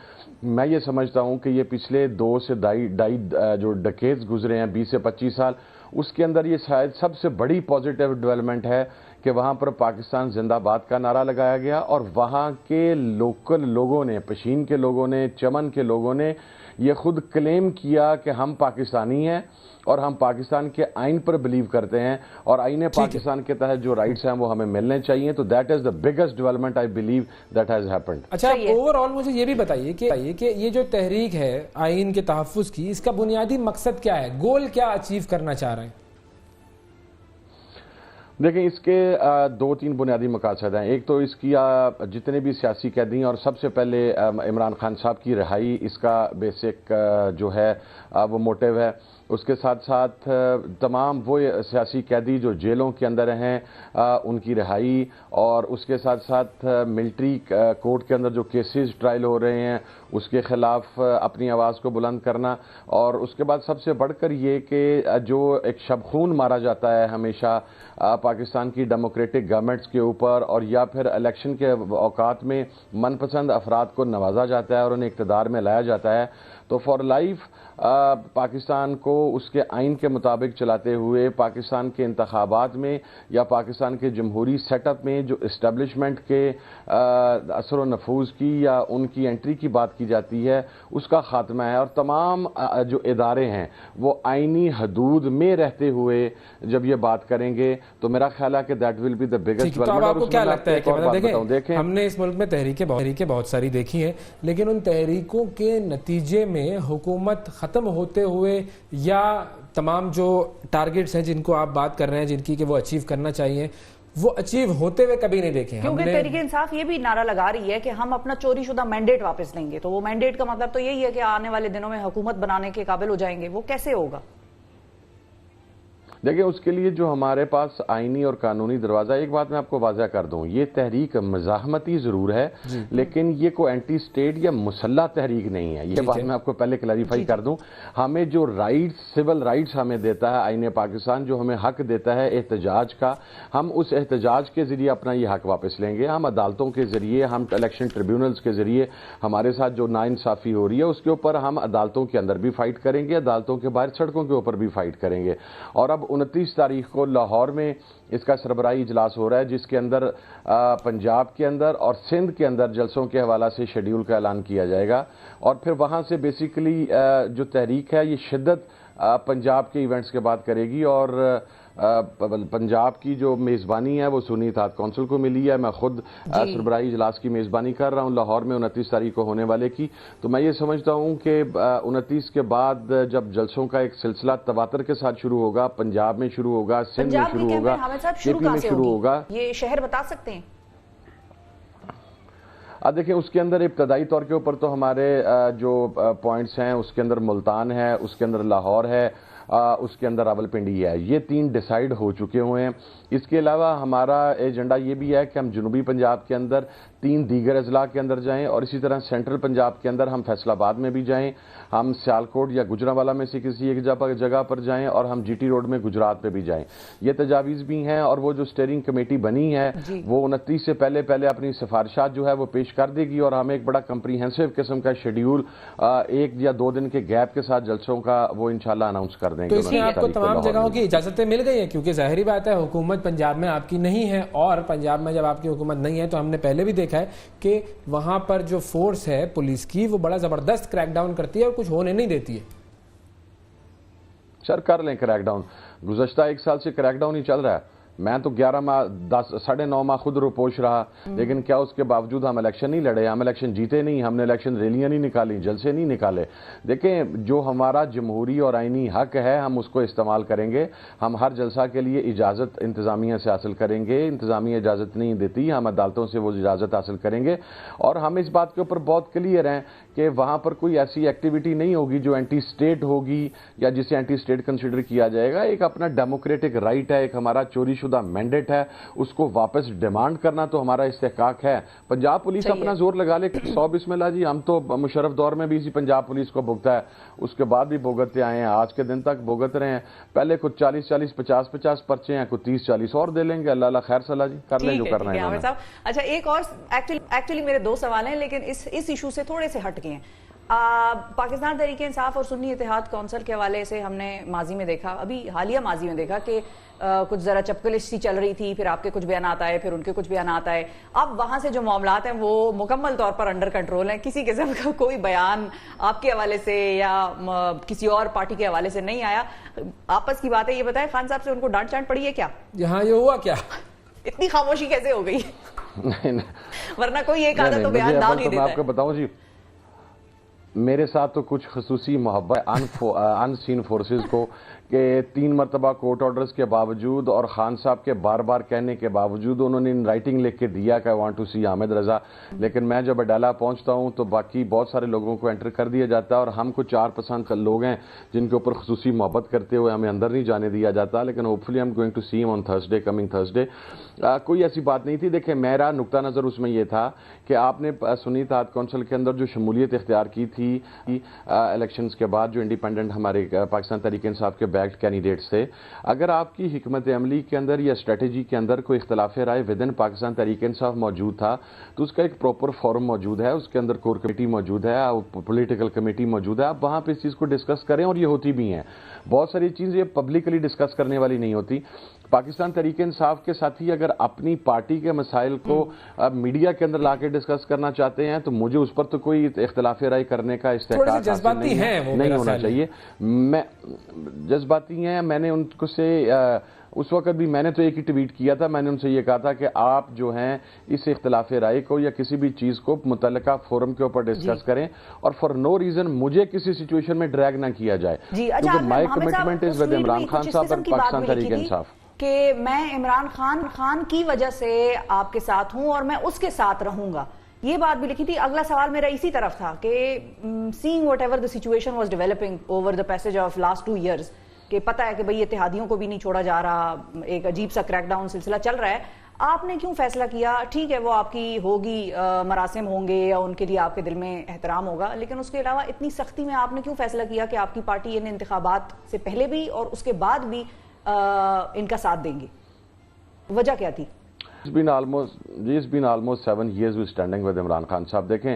میں یہ سمجھتا ہوں کہ یہ پچھلے 2 سے ڈھائی جو ڈیکیڈز گزرے ہیں، 20 سے 25 سال، اس کے اندر یہ شاید سب سے بڑی پازیٹیو ڈیولپمنٹ ہے کہ وہاں پر پاکستان زندہ باد کا نعرہ لگایا گیا اور وہاں کے لوکل لوگوں نے، پشین کے لوگوں نے، چمن کے لوگوں نے یہ خود کلیم کیا کہ ہم پاکستانی ہیں اور ہم پاکستان کے آئین پر بلیو کرتے ہیں اور آئین پاکستان کے تحت جو رائٹس ہیں وہ ہمیں ملنے چاہیے. تو that is the biggest development I believe that has happened. اچھا اوور آل مجھے یہ بھی بتائیے کہ یہ جو تحریک ہے آئین کے تحفظ کی، اس کا بنیادی مقصد کیا ہے؟ گول کیا اچیو کرنا چاہ رہے ہیں؟ دیکھیں اس کے 2-3 بنیادی مقاصد ہیں. ایک تو اس کی جتنے بھی سیاسی قیدی ہیں اور سب سے پہلے عمران خان صاحب کی رہائی، اس کا بیسک جو ہے وہ موٹیو ہے. اس کے ساتھ ساتھ تمام وہ سیاسی قیدی جو جیلوں کے اندر ہیں ان کی رہائی، اور اس کے ساتھ ساتھ ملٹری کورٹ کے اندر جو کیسز ٹرائل ہو رہے ہیں اس کے خلاف اپنی آواز کو بلند کرنا. اور اس کے بعد سب سے بڑھ کر یہ کہ جو ایک شب خون مارا جاتا ہے ہمیشہ پاکستان کی ڈیموکریٹک گورنمنٹس کے اوپر، اور یا پھر الیکشن کے اوقات میں من پسند افراد کو نوازا جاتا ہے اور انہیں اقتدار میں لایا جاتا ہے، تو فار لائف پاکستان کو اس کے آئین کے مطابق چلاتے ہوئے پاکستان کے انتخابات میں یا پاکستان کے جمہوری سیٹ اپ میں جو اسٹیبلشمنٹ کے اثر و نفوذ کی یا ان کی انٹری کی بات کی جاتی ہے اس کا خاتمہ ہے. اور تمام جو ادارے ہیں وہ آئینی حدود میں رہتے ہوئے جب یہ بات کریں گے تو میرا خیال ہے کہ that will be the biggest development. آپ کو کیا لگتا ہے کہ دیکھیں ہم نے اس ملک میں تحریکیں بہت ساری دیکھی ہیں، لیکن ان تحریکوں کے نتیجے میں حکومت ختم ہوتے ہوئے یا تمام جو ٹارگٹس ہیں جن کو آپ بات کر رہے ہیں جن کی کہ وہ اچیو کرنا چاہیے وہ اچیو ہوتے ہوئے کبھی نہیں دیکھے. کیونکہ تحریک انصاف یہ بھی نعرہ لگا رہی ہے کہ ہم اپنا چوری شدہ مینڈیٹ واپس لیں گے، تو وہ مینڈیٹ کا مطلب تو یہی ہے کہ آنے والے دنوں میں حکومت بنانے کے قابل ہو جائیں گے. وہ کیسے ہوگا؟ دیکھیں اس کے لیے جو ہمارے پاس آئینی اور قانونی دروازہ، ایک بات میں آپ کو واضح کر دوں، یہ تحریک مزاحمتی ضرور ہے لیکن یہ کوئی اینٹی سٹیٹ یا مسلح تحریک نہیں ہے. یہ بات میں آپ کو پہلے کلیریفائی کر دوں. ہمیں جو رائٹس، سول رائٹس ہمیں دیتا ہے آئین پاکستان، جو ہمیں حق دیتا ہے احتجاج کا، ہم اس احتجاج کے ذریعے اپنا یہ حق واپس لیں گے. ہم عدالتوں کے ذریعے، ہم الیکشن ٹریبیونلز کے ذریعے ہمارے ساتھ جو ناانصافی ہو رہی ہے اس کے اوپر ہم عدالتوں کے اندر بھی فائٹ کریں گے، عدالتوں کے باہر سڑکوں کے اوپر بھی فائٹ کریں گے. اور اب 29 تاریخ کو لاہور میں اس کا سربراہی اجلاس ہو رہا ہے جس کے اندر پنجاب کے اندر اور سندھ کے اندر جلسوں کے حوالہ سے شیڈیول کا اعلان کیا جائے گا. اور پھر وہاں سے بیسیکلی جو تحریک ہے یہ شدت پنجاب کے ایونٹس کے بعد کرے گی. اور پنجاب کی جو میزبانی ہے وہ سنی اتحاد کونسل کو ملی ہے. میں خود سربراہی اجلاس کی میزبانی کر رہا ہوں لاہور میں 29 تاریخ کو ہونے والے کی. تو میں یہ سمجھتا ہوں کہ 29 کے بعد جب جلسوں کا ایک سلسلہ تواتر کے ساتھ شروع ہوگا، پنجاب میں شروع ہوگا، سندھ میں شروع ہوگا، کے پی میں شروع ہوگا. یہ شہر بتا سکتے ہیں؟ دیکھیں اس کے اندر ابتدائی طور کے اوپر تو ہمارے جو پوائنٹس ہیں اس کے اندر ملتان ہے، اس کے اندر لاہور ہے، اس کے اندر راولپنڈی ہے. یہ 3 ڈیسائیڈ ہو چکے ہوئے ہیں. اس کے علاوہ ہمارا ایجنڈا یہ بھی ہے کہ ہم جنوبی پنجاب کے اندر 3 دیگر اضلاع کے اندر جائیں اور اسی طرح سینٹرل پنجاب کے اندر ہم فیصل آباد میں بھی جائیں، ہم سیالکوٹ یا گجرانوالہ میں سے کسی ایک جگہ پر جائیں اور ہم جی ٹی روڈ میں گجرات پہ بھی جائیں. یہ تجاویز بھی ہیں اور وہ جو سٹیئرنگ کمیٹی بنی ہے وہ 29 سے پہلے اپنی سفارشات جو ہے وہ پیش کر دے گی اور ہم ایک بڑا کمپریہنسو قسم کا شیڈیول 1 یا 2 دن کے گیپ کے ساتھ جلسوں کا وہ انشاءاللہ اناؤنس کر دیں گے. تو اس میں آپ کو تمام جگہوں کی اجازتیں مل گئی ہیں؟ کیونکہ ظاہری بات ہے حکومت پنجاب میں آپ کی نہیں ہے، اور پنجاب میں جب آپ کی حکومت نہیں ہے تو ہم نے پہلے بھی دیکھا ہے کہ وہاں پر جو فورس ہے پولیس کی وہ بڑا زبردست کریک ڈاؤن کرتی ہے اور کچھ ہونے نہیں دیتی ہے. سر کر لیں کریک ڈاؤن. گزشتہ 1 سال سے کریک ڈاؤن ہی چل رہا ہے. میں تو 11 ماہ 9.5 ماہ خود روپوش رہا، لیکن کیا اس کے باوجود ہم الیکشن نہیں لڑے؟ ہم الیکشن جیتے نہیں، ہم نے الیکشن ریلیاں نہیں نکالی، جلسے نہیں نکالے. دیکھیں جو ہمارا جمہوری اور آئینی حق ہے ہم اس کو استعمال کریں گے. ہم ہر جلسہ کے لیے اجازت انتظامیہ سے حاصل کریں گے. انتظامیہ اجازت نہیں دیتی، ہم عدالتوں سے وہ اجازت حاصل کریں گے. اور ہم اس بات کے اوپر بہت کلیئر ہیں کہ وہاں پر کوئی ایسی ایکٹیویٹی نہیں ہوگی جو اینٹی سٹیٹ ہوگی یا جسے اینٹی سٹیٹ کنسیڈر کیا جائے گا. ایک اپنا ڈیموکریٹک رائٹ ہے، ایک ہمارا چوری شدہ مینڈیٹ ہے، اس کو واپس ڈیمانڈ کرنا تو ہمارا استحقاق ہے. پنجاب پولیس اپنا زور لگا لے 100 بسم اللہ جی. ہم تو مشرف دور میں بھی اسی پنجاب پولیس کو بھگتا ہے، اس کے بعد بھی بھگتتے آئے ہیں، آج کے دن تک بھگت رہے ہیں. پہلے کچھ 40 50 پرچے ہیں، کچھ 30 اور دے لیں گے. اللہ خیر صلاح جی، کر لیں جو کرنا ہے. اچھا ایک اور ایکچولی میرے 2 سوال ہیں لیکن اس ایشو سے تھوڑے سے ہٹ گئے ہیں. پاکستان تحریک انصاف اور سنی اتحاد کونسل کے حوالے سے ہم نے ماضی میں دیکھا, ابھی حالیہ ماضی میں دیکھا کہ کچھ ذرا چپکلش سی چل رہی تھی, پھر آپ کے کچھ بیانات آئے, پھر ان کے کچھ بیانات آئے. اب وہاں سے جو معاملات ہیں وہ مکمل طور پر انڈر کنٹرول ہیں, کسی قسم کا کوئی بیان آپ کے حوالے سے یا کسی اور پارٹی کے حوالے سے نہیں آیا. آپس کی بات ہے, یہ بتائیں خان صاحب سے ان کو ڈانٹ چانٹ پڑی ہے کیا؟ یہاں یہ ہوا کیا؟ اتنی خاموشی کیسے ہو گئی؟ ورنہ کوئی ایک آدھا تو بیان داغ ہی دیتا ہے. میں آپ کو بتاؤں جی, میرے ساتھ تو کچھ خصوصی محبت ان سین فورسز کو کہ 3 مرتبہ کورٹ آرڈرز کے باوجود اور خان صاحب کے بار بار کہنے کے باوجود انہوں نے رائٹنگ لکھ کے دیا کہ I want to see Hamid رضا, لیکن میں جب اڈالہ پہنچتا ہوں تو باقی بہت سارے لوگوں کو انٹر کر دیا جاتا ہے, اور ہم کو 4 پسند لوگ ہیں جن کے اوپر خصوصی محبت کرتے ہوئے ہمیں اندر نہیں جانے دیا جاتا, لیکن hopefully I'm going to see him on Thursday, coming Thursday. کوئی ایسی بات نہیں تھی. دیکھیں میرا نقطہ نظر اس میں یہ تھا کہ آپ نے سنی اتحاد کونسل کے اندر جو شمولیت اختیار کی تھی الیکشنز کے بعد, جو انڈیپینڈنٹ ہمارے پاکستان تحریک انصاف کے بیکڈ کینڈیڈیٹس تھے, اگر آپ کی حکمت عملی کے اندر یا اسٹریٹجی کے اندر کوئی اختلاف رائے ودن پاکستان تحریک انصاف موجود تھا تو اس کا ایک پراپر فورم موجود ہے, اس کے اندر کور کمیٹی موجود ہے, پولیٹیکل کمیٹی موجود ہے. آپ وہاں پہ اس چیز کو ڈسکس کریں, اور یہ ہوتی بھی ہیں. بہت ساری چیزیں پبلکلی ڈسکس کرنے والی نہیں ہوتی. پاکستان تحریک انصاف کے ساتھی اگر اپنی پارٹی کے مسائل کو میڈیا کے اندر لا کے ڈسکس کرنا چاہتے ہیں تو مجھے اس پر تو کوئی اختلاف رائے کرنے کا استحقاق نہیں ہونا چاہیے. میں جذباتی ہیں, میں نے ان کو سے اس وقت بھی میں نے تو ایک ہی ٹویٹ کیا تھا, میں نے ان سے یہ کہا تھا کہ آپ جو ہیں اس اختلاف رائے کو یا کسی بھی چیز کو متعلقہ فورم کے اوپر ڈسکس کریں, اور فار نو ریزن مجھے کسی سچویشن میں ڈریگ نہ کیا جائے, کیونکہ my commitment is with Imran Khan صاحب اور پاکستان تحریک انصاف. کہ میں عمران خان کی وجہ سے آپ کے ساتھ ہوں اور میں اس کے ساتھ رہوں گا, یہ بات بھی لکھی تھی. اگلا سوال میرا اسی طرف تھا کہ seeing whatever the situation was developing over the passage of last 2 years, کہ پتہ ہے کہ بھئی اتحادیوں کو بھی نہیں چھوڑا جا رہا, ایک عجیب سا کریک ڈاؤن سلسلہ چل رہا ہے, آپ نے کیوں فیصلہ کیا؟ ٹھیک ہے وہ آپ کی ہوگی, مراسم ہوں گے یا ان کے لیے آپ کے دل میں احترام ہوگا, لیکن اس کے علاوہ اتنی سختی میں آپ نے کیوں فیصلہ کیا کہ آپ کی پارٹی ان انتخابات سے پہلے بھی اور اس کے بعد بھی ان کا ساتھ دیں گی؟ وجہ کیا تھی؟ It's been almost 7 years we're standing with Imran Khan صاحب. دیکھیں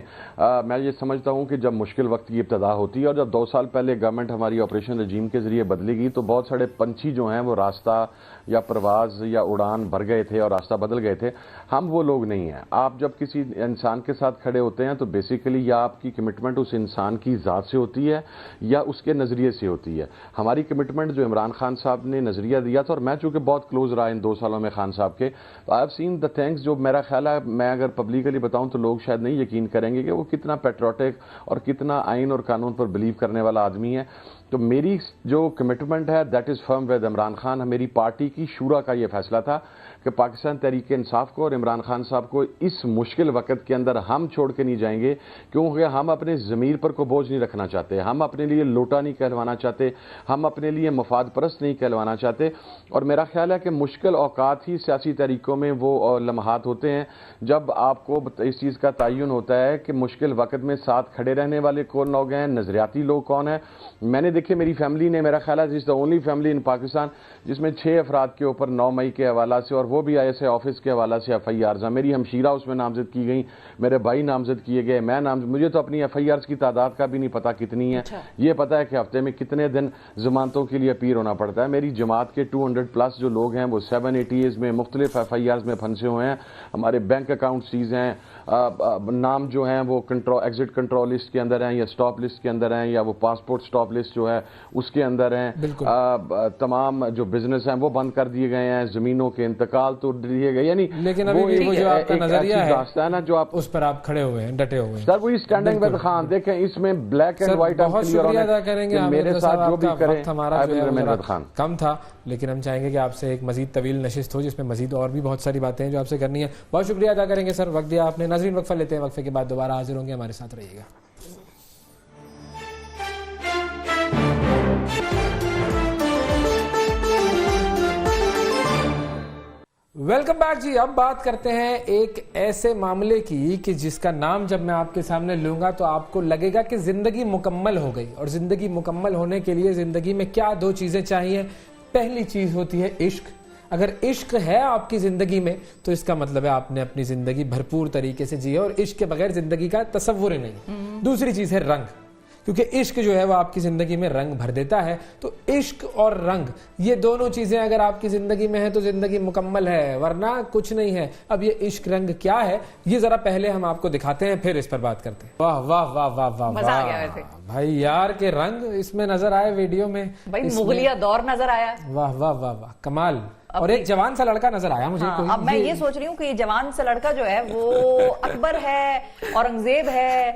میں یہ سمجھتا ہوں کہ جب مشکل وقت کی ابتدا ہوتی ہے, اور جب 2 سال پہلے گورنمنٹ ہماری آپریشن رجیم کے ذریعے بدلی گئی تو بہت سارے پنچھی جو ہیں وہ راستہ یا پرواز یا اڑان بھر گئے تھے اور راستہ بدل گئے تھے. ہم وہ لوگ نہیں ہیں. آپ جب کسی انسان کے ساتھ کھڑے ہوتے ہیں تو بیسیکلی یا آپ کی کمٹمنٹ اس انسان کی ذات سے ہوتی ہے یا اس کے نظریے سے ہوتی ہے. ہماری کمٹمنٹ جو عمران خان صاحب نے نظریہ دیا تھا, اور میں چونکہ بہت کلوز رہا ان 2 سالوں میں خان صاحب کے, I have seen the things جو میرا خیال ہے میں اگر پبلکلی بتاؤں تو لوگ شاید نہیں یقین کریں گے کہ وہ کتنا پیٹریوٹک اور کتنا آئین اور قانون پر بلیو کرنے والا آدمی ہے. تو میری جو کمٹمنٹ ہے that is firm with Imran Khan. میری پارٹی کی شورا کا یہ فیصلہ تھا کہ پاکستان تحریک انصاف کو اور عمران خان صاحب کو اس مشکل وقت کے اندر ہم چھوڑ کے نہیں جائیں گے, کیونکہ ہم اپنے ضمیر پر کو بوجھ نہیں رکھنا چاہتے, ہم اپنے لیے لوٹا نہیں کہلوانا چاہتے, ہم اپنے لیے مفاد پرست نہیں کہلوانا چاہتے. اور میرا خیال ہے کہ مشکل اوقات ہی سیاسی تحریکوں میں وہ لمحات ہوتے ہیں جب آپ کو اس چیز کا تعین ہوتا ہے کہ مشکل وقت میں ساتھ کھڑے رہنے والے کون لوگ ہیں, نظریاتی لوگ کون ہیں. میں نے دیکھے میری فیملی نے, میرا خیال ہے دس دا اونلی فیملی ان پاکستان جس میں 6 افراد کے اوپر 9 مئی کے حوالہ سے, اور وہ بھی ISI آفس کے حوالہ سے FIRs ہیں. میری ہمشیرہ اس میں نامزد کی گئی, میرے بھائی نامزد کیے گئے, میں مجھے تو اپنی FIRs کی تعداد کا بھی نہیں پتا کتنی ہے. یہ پتا ہے کہ ہفتے میں کتنے دن ضمانتوں کے لیے اپیئر ہونا پڑتا ہے. میری جماعت کے 200+ جو لوگ ہیں وہ 780 میں مختلف FIRs میں پھنسے ہوئے ہیں. ہمارے بینک اکاؤنٹ سیز ہیں, نام جو ہیں وہ ایگزٹ کنٹرول لسٹ کے اندر ہیں یا اسٹاپ لسٹ کے اندر ہیں, یا وہ پاسپورٹ اسٹاپ لسٹ جو ہے اس کے اندر ہیں. تمام جو بزنس ہیں وہ بند کر دیے گئے ہیں, زمینوں کے انتقال تو دیے گئے. یعنی لیکن ابھی وہ جو آپ کا نظریہ ہے نا جو آپ اس پر آپ کھڑے ہوئے ہیں, ڈٹے ہوئے ہیں. سر وہی اسٹینڈنگ ود خان. دیکھیں اس میں بلیک اینڈ وائٹ بہت شکریہ ادا کریں گے. میرے ساتھ جو بھی کریں, ہمارا کم تھا لیکن ہم چاہیں گے کہ آپ سے ایک مزید طویل نشست ہو جس میں مزید اور بھی بہت ساری باتیں ہیں جو آپ سے کرنی ہے. بہت شکریہ ادا کریں گے سر, وقت دیا آپ نے. ناظرین وقفہ لیتے ہیں, وقفے کے بعد دوبارہ حاضر ہوں گے, ہمارے ساتھ رہیے گا. ویلکم بیک جی. اب بات کرتے ہیں ایک ایسے معاملے کی کہ جس کا نام جب میں آپ کے سامنے لوں گا تو آپ کو لگے گا کہ زندگی مکمل ہو گئی. اور زندگی مکمل ہونے کے لیے زندگی میں کیا 2 چیزیں چاہیے. پہلی چیز ہوتی ہے عشق. اگر عشق ہے آپ کی زندگی میں تو اس کا مطلب ہے آپ نے اپنی زندگی بھرپور طریقے سے جی ہے, اور عشق کے بغیر زندگی کا تصور ہی نہیں. دوسری چیز ہے رنگ. کیونکہ عشق جو ہے وہ آپ کی زندگی میں رنگ بھر دیتا ہے. تو عشق اور رنگ یہ دونوں چیزیں اگر آپ کی زندگی میں ہیں تو زندگی مکمل ہے, ورنہ کچھ نہیں ہے. اب یہ عشق رنگ کیا ہے یہ ذرا پہلے ہم آپ کو دکھاتے ہیں, پھر اس پر بات کرتے ہیں. واہ واہ واہ واہ واہ مزہ آ گیا ویسے بھائی یار کے رنگ اس میں نظر آئے ویڈیو میں, بھائی مغلیہ دور نظر آیا. واہ واہ واہ واہ کمال. اور ایک جوان سا لڑکا نظر آیا مجھے. اب میں یہ سوچ رہی ہوں کہ یہ جوان سا لڑکا جو ہے وہ اکبر ہے, اورنگزیب ہے,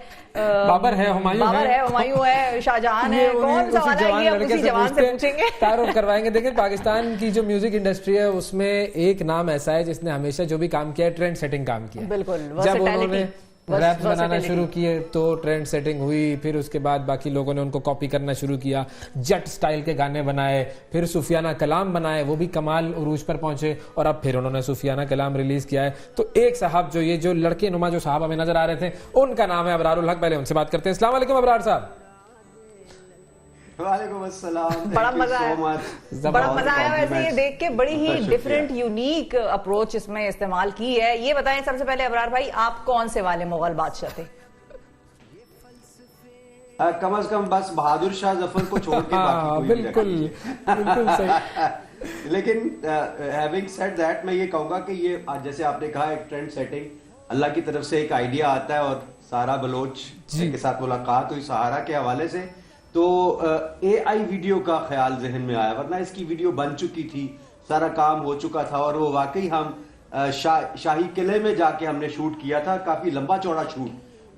بابر ہے, ہمایوں ہے, شاہ جہان ہے, کون سا والا ہے, یہ اسی جوان سے پوچھیں گے, تعارف کروائیں گے. دیکھیں پاکستان کی جو میوزک انڈسٹری ہے اس میں ایک نام ایسا ہے جس نے ہمیشہ جو بھی کام کیا ہے ٹرینڈ سیٹنگ کام کیا. بالکل. جب انہوں نے ریپس بنانا شروع کیے تو ٹرینڈ سیٹنگ ہوئی, پھر اس کے بعد باقی لوگوں نے ان کو کاپی کرنا شروع کیا, جٹ سٹائل کے گانے بنائے, پھر صوفیانہ کلام بنائے, وہ بھی کمال عروج پر پہنچے, اور اب پھر انہوں نے صوفیانہ کلام ریلیز کیا ہے. تو ایک صاحب جو یہ جو لڑکے نما جو صاحب ہمیں نظر آ رہے تھے ان کا نام ہے ابرار الحق. پہلے ان سے بات کرتے ہیں. السلام علیکم ابرار صاحب. وعلیکم السلام. بڑا مزہ آیا ویسے یہ دیکھ کے, بڑی ہی ڈیفرنٹ یونیک اپروچ اس میں استعمال کی ہے. یہ بتائیں سب سے پہلے ابرار بھائی آپ کون سے والے مغل بادشاہ تھے؟ کم از کم بس بہادر شاہ ظفر کو چھوڑ کے باقی کوئی بالکل بالکل صحیح. لیکن ہیونگ سیڈ دیٹ میں یہ کہوں گا کہ یہ جیسے آپ نے کہا ایک ٹرینڈ سیٹنگ اللہ کی طرف سے ایک آئیڈیا آتا ہے, اور سارا بلوچ کے ساتھ ملاقات ہوئی سہارا کے حوالے سے, تو اے آئی ویڈیو کا خیال ذہن میں آیا, ورنہ اس کی ویڈیو بن چکی تھی, سارا کام ہو چکا تھا, اور وہ واقعی ہم شاہی قلعے میں جا کے ہم نے شوٹ کیا تھا, کافی لمبا چوڑا شوٹ.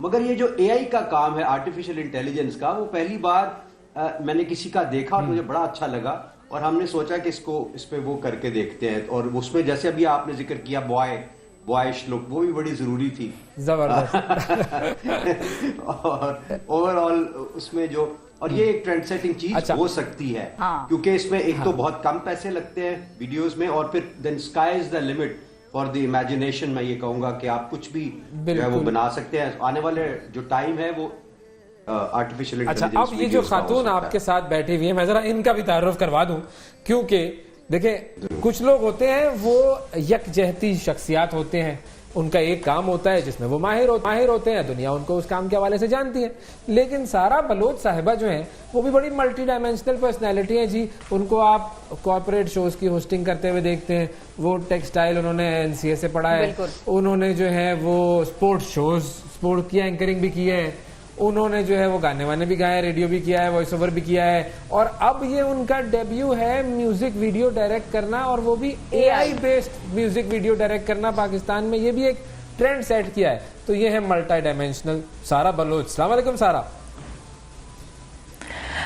مگر یہ جو اے آئی کا کام ہے آرٹیفیشل انٹیلیجنس کا, وہ پہلی بار میں نے کسی کا دیکھا اور مجھے بڑا اچھا لگا, اور ہم نے سوچا کہ اس پہ وہ کر کے دیکھتے ہیں. اور اس میں جیسے ابھی آپ نے ذکر کیا بوائش لک, وہ بھی بڑی ضروری تھی, زبردست. اور اوور آل اس میں جو, اور یہ ایک ٹرینڈ سیٹنگ چیز ہو سکتی ہے کیونکہ اس میں ایک تو بہت کم پیسے لگتے ہیں ویڈیوز میں, اور پھر then sky is the limit for the imagination. میں یہ کہوں گا کہ آپ کچھ بھی وہ بنا سکتے ہیں. آنے والے جو ٹائم ہے وہ آرٹیفیشل انٹیلیجنس. اب یہ جو خاتون آپ کے ساتھ بیٹھی ہوئی ہے, میں ذرا ان کا بھی تعارف کروا دوں, کیونکہ دیکھیں کچھ لوگ ہوتے ہیں وہ یکجہتی شخصیات ہوتے ہیں, ان کا ایک کام ہوتا ہے جس میں وہ ماہر ہوتے ہیں, دنیا ان کو اس کام کے حوالے سے جانتی ہے. لیکن سارا بلوچ صاحبہ جو ہیں وہ بھی بڑی ملٹی ڈائمینشنل پرسنالٹی ہیں جی. ان کو آپ کوآپریٹ شوز کی ہوسٹنگ کرتے ہوئے دیکھتے ہیں, وہ ٹیکسٹائل انہوں نے NCA سے پڑھا ہے, انہوں نے جو ہے وہ اسپورٹ کی اینکرنگ بھی کی ہے, انہوں نے جو ہے وہ گانے وانے بھی گائے, ریڈیو بھی کیا ہے, وائس اوور بھی کیا ہے, اور اب یہ ان کا ڈیبیو ہے میوزک ویڈیو ڈائریکٹ کرنا, اور وہ بھی اے I based music video direct کرنا پاکستان میں. یہ بھی ایک ٹرینڈ سیٹ کیا ہے. تو یہ ہے ملٹی ڈائمینشنل سارا بلوچ. السلام علیکم سارا.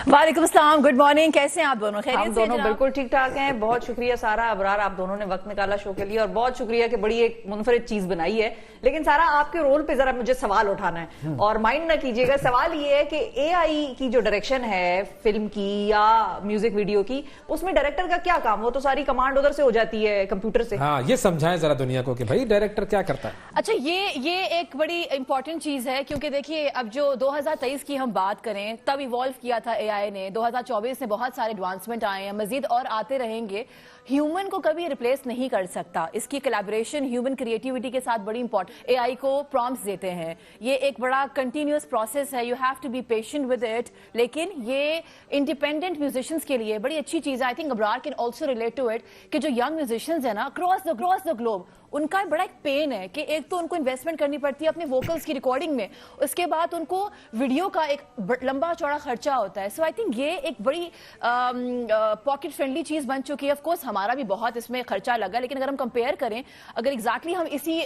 وعلیکم السلام, گڈ مارننگ. کیسے ہیں آپ دونوں؟ خیریت سے؟ ہم دونوں بالکل ٹھیک ٹھاک ہیں. بہت شکریہ سارا, ابرار, آپ دونوں نے وقت نکالا شو کے لیے, اور بہت شکریہ کہ بڑی ایک منفرد چیز بنائی ہے. لیکن سارا آپ کے رول پہ ذرا مجھے سوال اٹھانا ہے, اور مائنڈ نہ کیجیے گا. سوال یہ ہے کہ اے آئی کی جو ڈائریکشن ہے فلم کی یا میوزک ویڈیو کی, اس میں ڈائریکٹر کا کیا کام؟ وہ تو ساری کمانڈ ادھر سے ہو جاتی ہے کمپیوٹر سے. ہاں, یہ سمجھائیں ذرا دنیا کو کہ بھائی ڈائریکٹر کیا کرتا ہے. اچھا, یہ ایک بڑی امپورٹنٹ چیز ہے, کیونکہ دیکھیے اب جو 2023 کی ہم بات کریں تب ایوالو کیا تھا اے آئی نے, 2024 میں بہت سارے ایڈوانسمنٹ آئے ہیں, مزید اور آتے رہیں گے. ہیومن کو کبھی ریپلیس نہیں کر سکتا. اس کی کلیبریشن ہیومن کریٹیوٹی کے ساتھ بڑی امپورٹنٹ. اے آئی کو پرومپٹس دیتے ہیں, یہ ایک بڑا کنٹینیوس پروسیس ہے, you have to be patient with it. لیکن یہ انڈیپینڈنٹ میوزیشنز کے لیے بڑی اچھی چیز ہے. I think Abrar can also relate to it کہ جو ینگ میوزیشنز ہیں نا اکراس دا گلوب, ان کا بڑا ایک پین ہے کہ ایک تو ان کو انویسٹمنٹ کرنی پڑتی ہے اپنے ووکلز کی ریکارڈنگ میں, اس کے بعد ان کو ویڈیو کا ایک لمبا چوڑا خرچہ ہوتا ہے. سو آئی تھنک یہ ایک بڑی پاکٹ فرینڈلی چیز بن چکی ہے. آف کورس ہمارا بھی بہت اس میں خرچہ لگا, لیکن اگر ہم کمپیئر کریں, اگر ایگزیکٹلی ہم اسی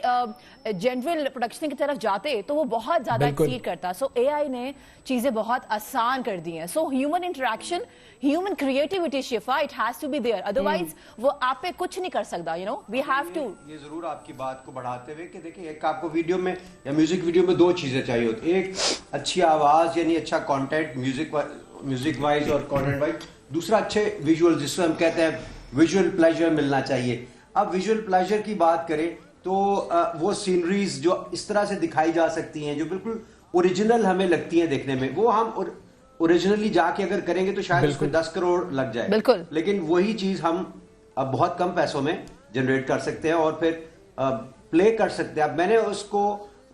جنرل پروڈکشن کی طرف جاتے تو وہ بہت زیادہ ایکسیڈ کرتا. سو اے آئی نے چیزیں بہت آسان کر دی ہیں. So human interaction, human creativity, Shifa, it has to be there, otherwise وہ آپ پہ کچھ نہیں کر سکتا. You know we have to. یہ ضرور آپ کی بات کو بڑھاتے ہوئے کہ دیکھیں ایک آپ کو ویڈیو میں یا میوزک ویڈیو میں دو چیزیں چاہیے ہوتی. ایک اچھی آواز یعنی اچھا کانٹینٹ میوزک وائز اور کانٹینٹ وائز, دوسرا اچھے ویژول جس کو ہم کہتے ہیں ویژول پلیجر ملنا چاہیے. اب ویژول پلیجر کی بات کریں تو وہ سینریز جو اس طرح سے دکھائی جا سکتی ہیں جو بالکل اوریجنل ہمیں لگتی ہیں دیکھنے میں, وہ ہم اوریجنلی جا کے اگر کریں گے تو شاید اس پہ 10 کروڑ لگ جائے. بالکل. لیکن وہی چیز ہم اب بہت کم پیسوں میں جنریٹ کر سکتے ہیں اور پھر پلے کر سکتے ہیں. اب میں نے اس کو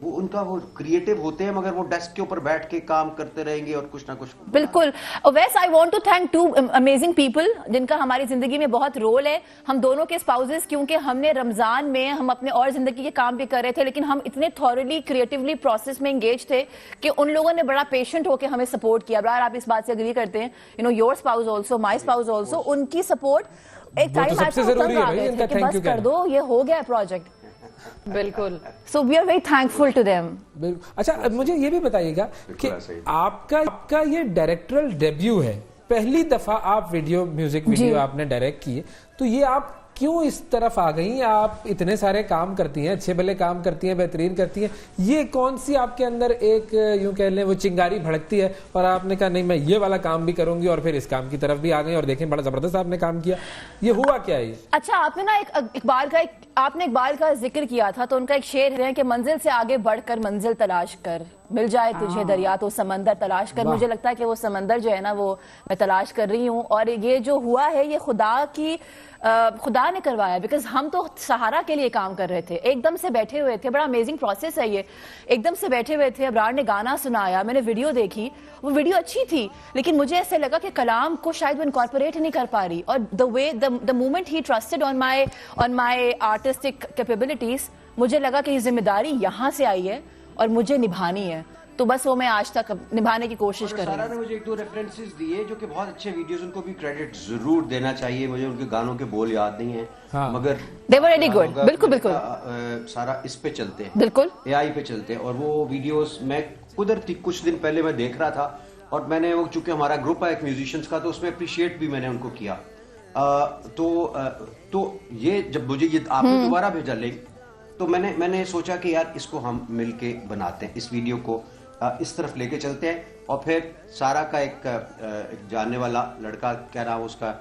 وہ ان کا وہ کریٹو ہوتے ہیں مگر وہ ڈیسک کے اوپر بیٹھ کے کام کرتے رہیں گے اور کچھ نہ کچھ. بالکل. ویس I want to thank two amazing people جن کا ہماری زندگی میں بہت رول ہے. ہم دونوں کے اسپاؤزز, کیونکہ ہم نے رمضان میں ہم اپنے اور زندگی کے کام بھی کر رہے تھے, لیکن ہم اتنے تھورلی کریٹیولی پروسیس میں انگیج تھے کہ ان لوگوں نے بڑا پیشنٹ ہو کے ہمیں سپورٹ کیا. برار آپ اس بات سے اگری کرتے ہیں, you know your spouse also, my spouse also, ان کی سپورٹ ایک ٹائم آئے تھا کہ بس کر دو, یہ ہو گیا پروجیکٹ. بالکل. So we are very thankful to them. اچھا مجھے یہ بھی بتائیے گا کہ آپ کا یہ ڈائریکٹرل ڈیبیو ہے, پہلی دفعہ آپ میوزک ویڈیو آپ نے ڈائریکٹ کیے, تو یہ آپ کیوں اس طرف آ گئی؟ آپ اتنے سارے کام کرتی ہیں, اچھے بھلے کام کرتی ہیں, بہترین کرتی ہیں, یہ کون سی آپ کے اندر ایک یوں کہہ لیں وہ چنگاری بھڑکتی ہے اور آپ نے کہا نہیں میں یہ والا کام بھی کروں گی, اور پھر اس کام کی طرف بھی آ گئی اور دیکھیں بڑا زبردست آپ نے کام کیا, یہ ہوا کیا ہے؟ اچھا آپ نے نا اقبال کا ذکر کیا تھا, تو ان کا ایک شعر ہے کہ منزل سے آگے بڑھ کر منزل تلاش کر, مل جائے تجھے دریا تو سمندر تلاش کر. مجھے لگتا ہے کہ وہ سمندر جو ہے نا وہ میں تلاش کر رہی ہوں, اور یہ جو ہوا ہے یہ خدا نے کروایا, بیکاز ہم تو سہارا کے لیے کام کر رہے تھے, ایک دم سے بیٹھے ہوئے تھے, بڑا امیزنگ پروسیس ہے یہ, ایک دم سے بیٹھے ہوئے تھے, ابرار نے گانا سنایا, میں نے ویڈیو دیکھی, وہ ویڈیو اچھی تھی, لیکن مجھے ایسے لگا کہ کلام کو شاید وہ انکارپوریٹ نہیں کر پا رہی, اور the moment he trusted on my artistic capabilities, مجھے لگا کہ یہ ذمہ داری یہاں سے آئی ہے اور مجھے نبھانی ہے, تو بس وہ میں آج تک نبھانے کی کوشش کر رہی ہوں. سارا نے مجھے ایک دو ریفرنسز دیے جو کہ بہت اچھے ویڈیوز, ان کو بھی کریڈٹ ضرور دینا چاہیے. مجھے ان کے گانوں کے بول یاد نہیں ہیں مگر they were really good. بالکل سارا اس پہ چلتے ہیں, بالکل اے آئی پہ چلتے ہیں, اور وہ ویڈیوز میں قدرتی کچھ دن پہلے میں دیکھ رہا تھا, اور میں نے وہ چونکہ ہمارا گروپ ہے ایک میوزیشینس کا, تو اس میں اپریشیٹ بھی میں نے ان کو کیا. تو یہ جب مجھے یہ آپ نے دوبارہ بھیجا لنک, تو میں نے سوچا کہ یار اس کو ہم مل کے بناتے ہیں, اس ویڈیو کو اس طرف لے کے چلتے ہیں. اور پھر سارا کا ایک جاننے والا لڑکا, کیا نام اس کا,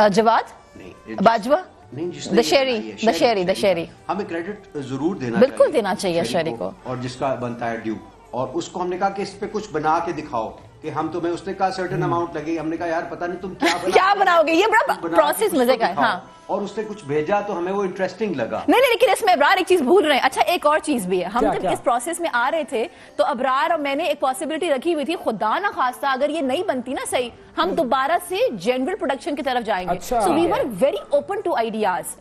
جواد نہیں باجوہ, نہیں, جس دشہری, ہمیں کریڈٹ ضرور دینا بالکل دینا چاہیے شہری کو, اور جس کا بنتا ہے ڈیو, اور اس کو ہم نے کہا کہ اس پہ کچھ بنا کے دکھاؤ کہ ہم تمہیں, اس نے کہا سرٹن اماؤنٹ لگے, ہم نے کہا یار پتہ نہیں تم کیا بناؤ گے, یہ بڑا پروسیس مزے کا ہے. ہاں, اور اس نے کچھ بھیجا تو ہمیں وہ انٹرسٹنگ لگا. نہیں لیکن اس میں ابرار ایک چیز بھول رہے ہیں. اچھا ایک اور چیز بھی ہے, ہم جب اس پروسیس میں آ رہے تھے تو ابرار اور میں نے ایک پاسبلٹی رکھی ہوئی تھی, خدا نہ خواستہ اگر یہ نہیں بنتی نا صحیح, ہم دوبارہ سے جنرل پروڈکشن کی طرف جائیں گے. So we were very open to ideas.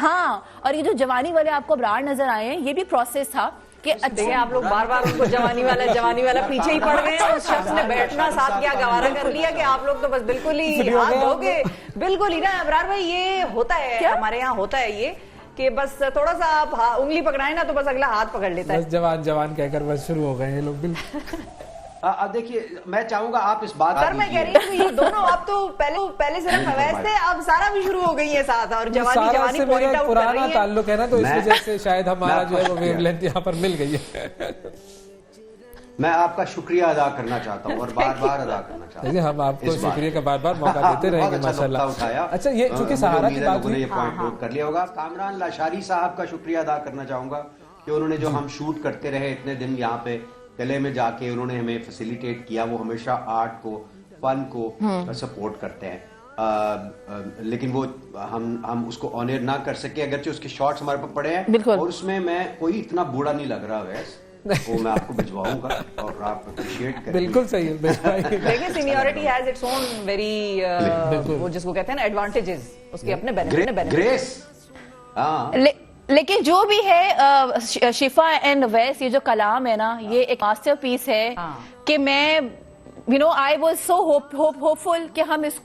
ہاں, اور یہ جو جوانی والے آپ کو ابرار نظر آئے ہیں, یہ بھی پروسیس تھا کہ اچھا آپ لوگ بار بار ان کو جوانی والا پیچھے ہی پڑ گئے, اس شخص نے بیٹھنا ساتھ کیا گوارا کر لیا کہ آپ لوگ تو بس بالکل ہی ہاتھ دھو گے. بالکل ہی نا ابرار بھائی, یہ ہوتا ہے ہمارے یہاں, ہوتا ہے یہ کہ بس تھوڑا سا آپ انگلی پکڑائیں نا تو بس اگلا ہاتھ پکڑ لیتا ہے. جوان کہہ کر بس شروع ہو گئے ہیں لوگ. بالکل دیکھیے میں چاہوں گا آپ اس بات سر, میں کہہ رہی ہوں یہ دونوں اب تو پہلے صرف فویز تھے, اب سارا بھی شروع ہو گئی ہے ساتھ, اور جوانی پوائنٹ آؤٹ کر رہی ہیں. تعلق ہے نا, تو اس وجہ سے شاید ہمارا جو ہے وہ ویو لینتھ یہاں پر مل گئی ہے. میں آپ کا شکریہ ادا کرنا چاہتا ہوں اور بار بار ادا کرنا چاہتا ہوں. ہم آپ کو شکریہ کا بار بار موقع دیتے رہیں گے ماشاءاللہ. اچھا یہ چونکہ سہارا کی بات ہوئی, یہ پوائنٹ نوٹ کر لیا ہوگا. کامران لاشاری صاحب کا شکریہ ادا کرنا چاہوں گا کہ انہوں نے جو ہم شوٹ کرتے رہے اتنے دن یہاں پہ قلعے میں جا کے, انہوں نے ہمیں فیسیلیٹیٹ کیا. وہ ہمیشہ آرٹ کو, فن کو سپورٹ کرتے ہیں, لیکن وہ ہم اس کو آنر نہ کر سکے, اگرچہ اس کے شارٹس ہمارے پاس پڑے ہیں, اور اس میں میں کوئی اتنا بوڑھا نہیں لگ رہا ویس, وہ میں آپ کو بھجواؤں گا اور آپ اپریشیٹ کریں. بالکل صحیح ہے. لیکن seniority has its own very, وہ جس کو کہتے ہیں نا ایڈوانٹیجز, اس کے اپنے بینیفٹ. گریس. ہاں, لیکن جو بھی ہے شفا اینڈ ویس, یہ جو کلام ہے نا, یہ ایک ماسٹر پیس ہے کہ میں آئی واز سو ہوپ فل کہ ہم اس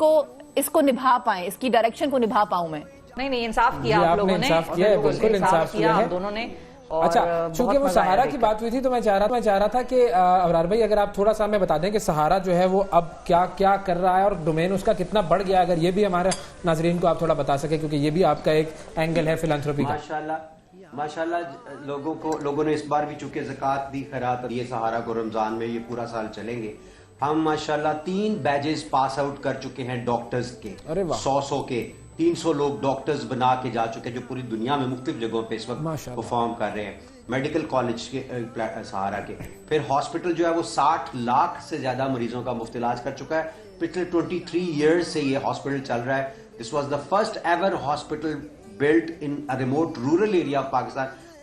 کو نبھا پائیں, اس کی ڈائریکشن کو نبھا پاؤں میں. نہیں انصاف کیا آپ لوگوں نے, بالکل انصاف کیا ہم دونوں نے. اچھا چونکہ وہ سہارا کی بات ہوئی تھی تو میں چاہ رہا تھا کہ ابرار بھائی اگر آپ تھوڑا سا ہمیں بتا دیں کہ سہارا جو ہے وہ اب کیا کر رہا ہے اور ڈومین اس کا کتنا بڑھ گیا, اگر یہ بھی ہمارے ناظرین کو آپ تھوڑا بتا سکیں, کیونکہ یہ بھی آپ کا ایک اینگل ہے فلانتھروپی کا. ماشاءاللہ لوگوں نے اس بار بھی چونکہ زکوٰۃ دی, خیرات, یہ سہارا کو رمضان میں یہ پورا سال چلیں گے. ہم ماشاءاللہ 3 بیجز پاس آؤٹ کر چکے ہیں ڈاکٹرز کے, 100 کے 300 لوگ ڈاکٹرز بنا کے جا چکے ہیں جو پوری دنیا میں مختلف جگہوں پہ اس وقت پرفارم کر رہے ہیں, میڈیکل کالج کے سہارا کے. پھر ہاسپٹل جو ہے وہ 60 لاکھ سے زیادہ مریضوں کا مفت علاج کر چکا ہے. پچھلے 23 ایئرز سے یہ ہاسپٹل چل رہا ہے. This was the first ever hospital built in a remote rural area of Pakistan.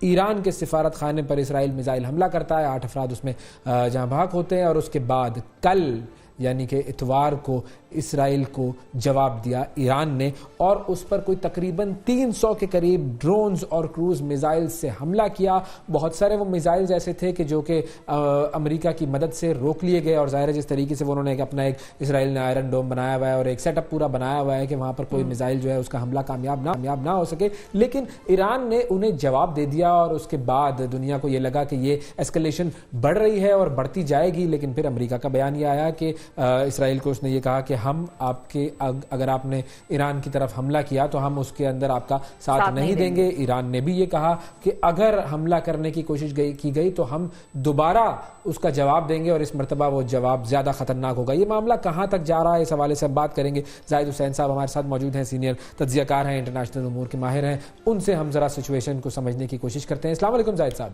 Iran کے سفارت خانے پر اسرائیل میزائل حملہ کرتا ہے، 8 افراد اس میں جہاں بھاگ ہوتے ہیں، اور اس کے بعد کل یعنی کہ اتوار کو اسرائیل کو جواب دیا ایران نے، اور اس پر کوئی تقریباً 300 کے قریب ڈرونز اور کروز میزائل سے حملہ کیا۔ بہت سارے وہ میزائل ایسے تھے کہ جو کہ امریکہ کی مدد سے روک لیے گئے، اور ظاہر ہے جس طریقے سے انہوں نے اپنا ایک اسرائیل نے آئرن ڈوم بنایا ہوا ہے اور ایک سیٹ اپ پورا بنایا ہوا ہے کہ وہاں پر کوئی میزائل جو ہے اس کا حملہ کامیاب نہ ہو سکے، لیکن ایران نے انہیں جواب دے دیا، اور اس کے بعد دنیا کو یہ لگا کہ یہ ایسکلیشن بڑھ رہی ہے اور بڑھتی جائے گی، لیکن پھر امریکہ کا بیان یہ آیا کہ اسرائیل کو اس نے یہ کہا کہ ہم اگر آپ نے ایران کی طرف حملہ کیا تو ہم اس کے اندر آپ کا ساتھ نہیں دیں گے۔ ایران نے بھی یہ کہا کہ اگر حملہ کرنے کی کوشش کی گئی تو ہم دوبارہ اس کا جواب دیں گے، اور اس مرتبہ وہ جواب زیادہ خطرناک ہوگا۔ یہ معاملہ کہاں تک جا رہا ہے، اس حوالے سے ہم بات کریں گے۔ زاہد حسین صاحب ہمارے ساتھ موجود ہیں، سینئر تجزیہ کار ہیں، انٹرنیشنل امور کے ماہر ہیں، ان سے ہم ذرا سچویشن کو سمجھنے کی کوشش کرتے ہیں۔ السلام علیکم زاہد صاحب۔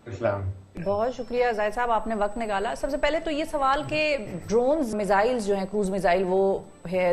اسلام بہت شکریہ زاہد صاحب، آپ نے وقت نکالا۔ سب سے پہلے تو یہ سوال کہ ڈرونز میزائلز جو ہیں، کروز میزائل، وہ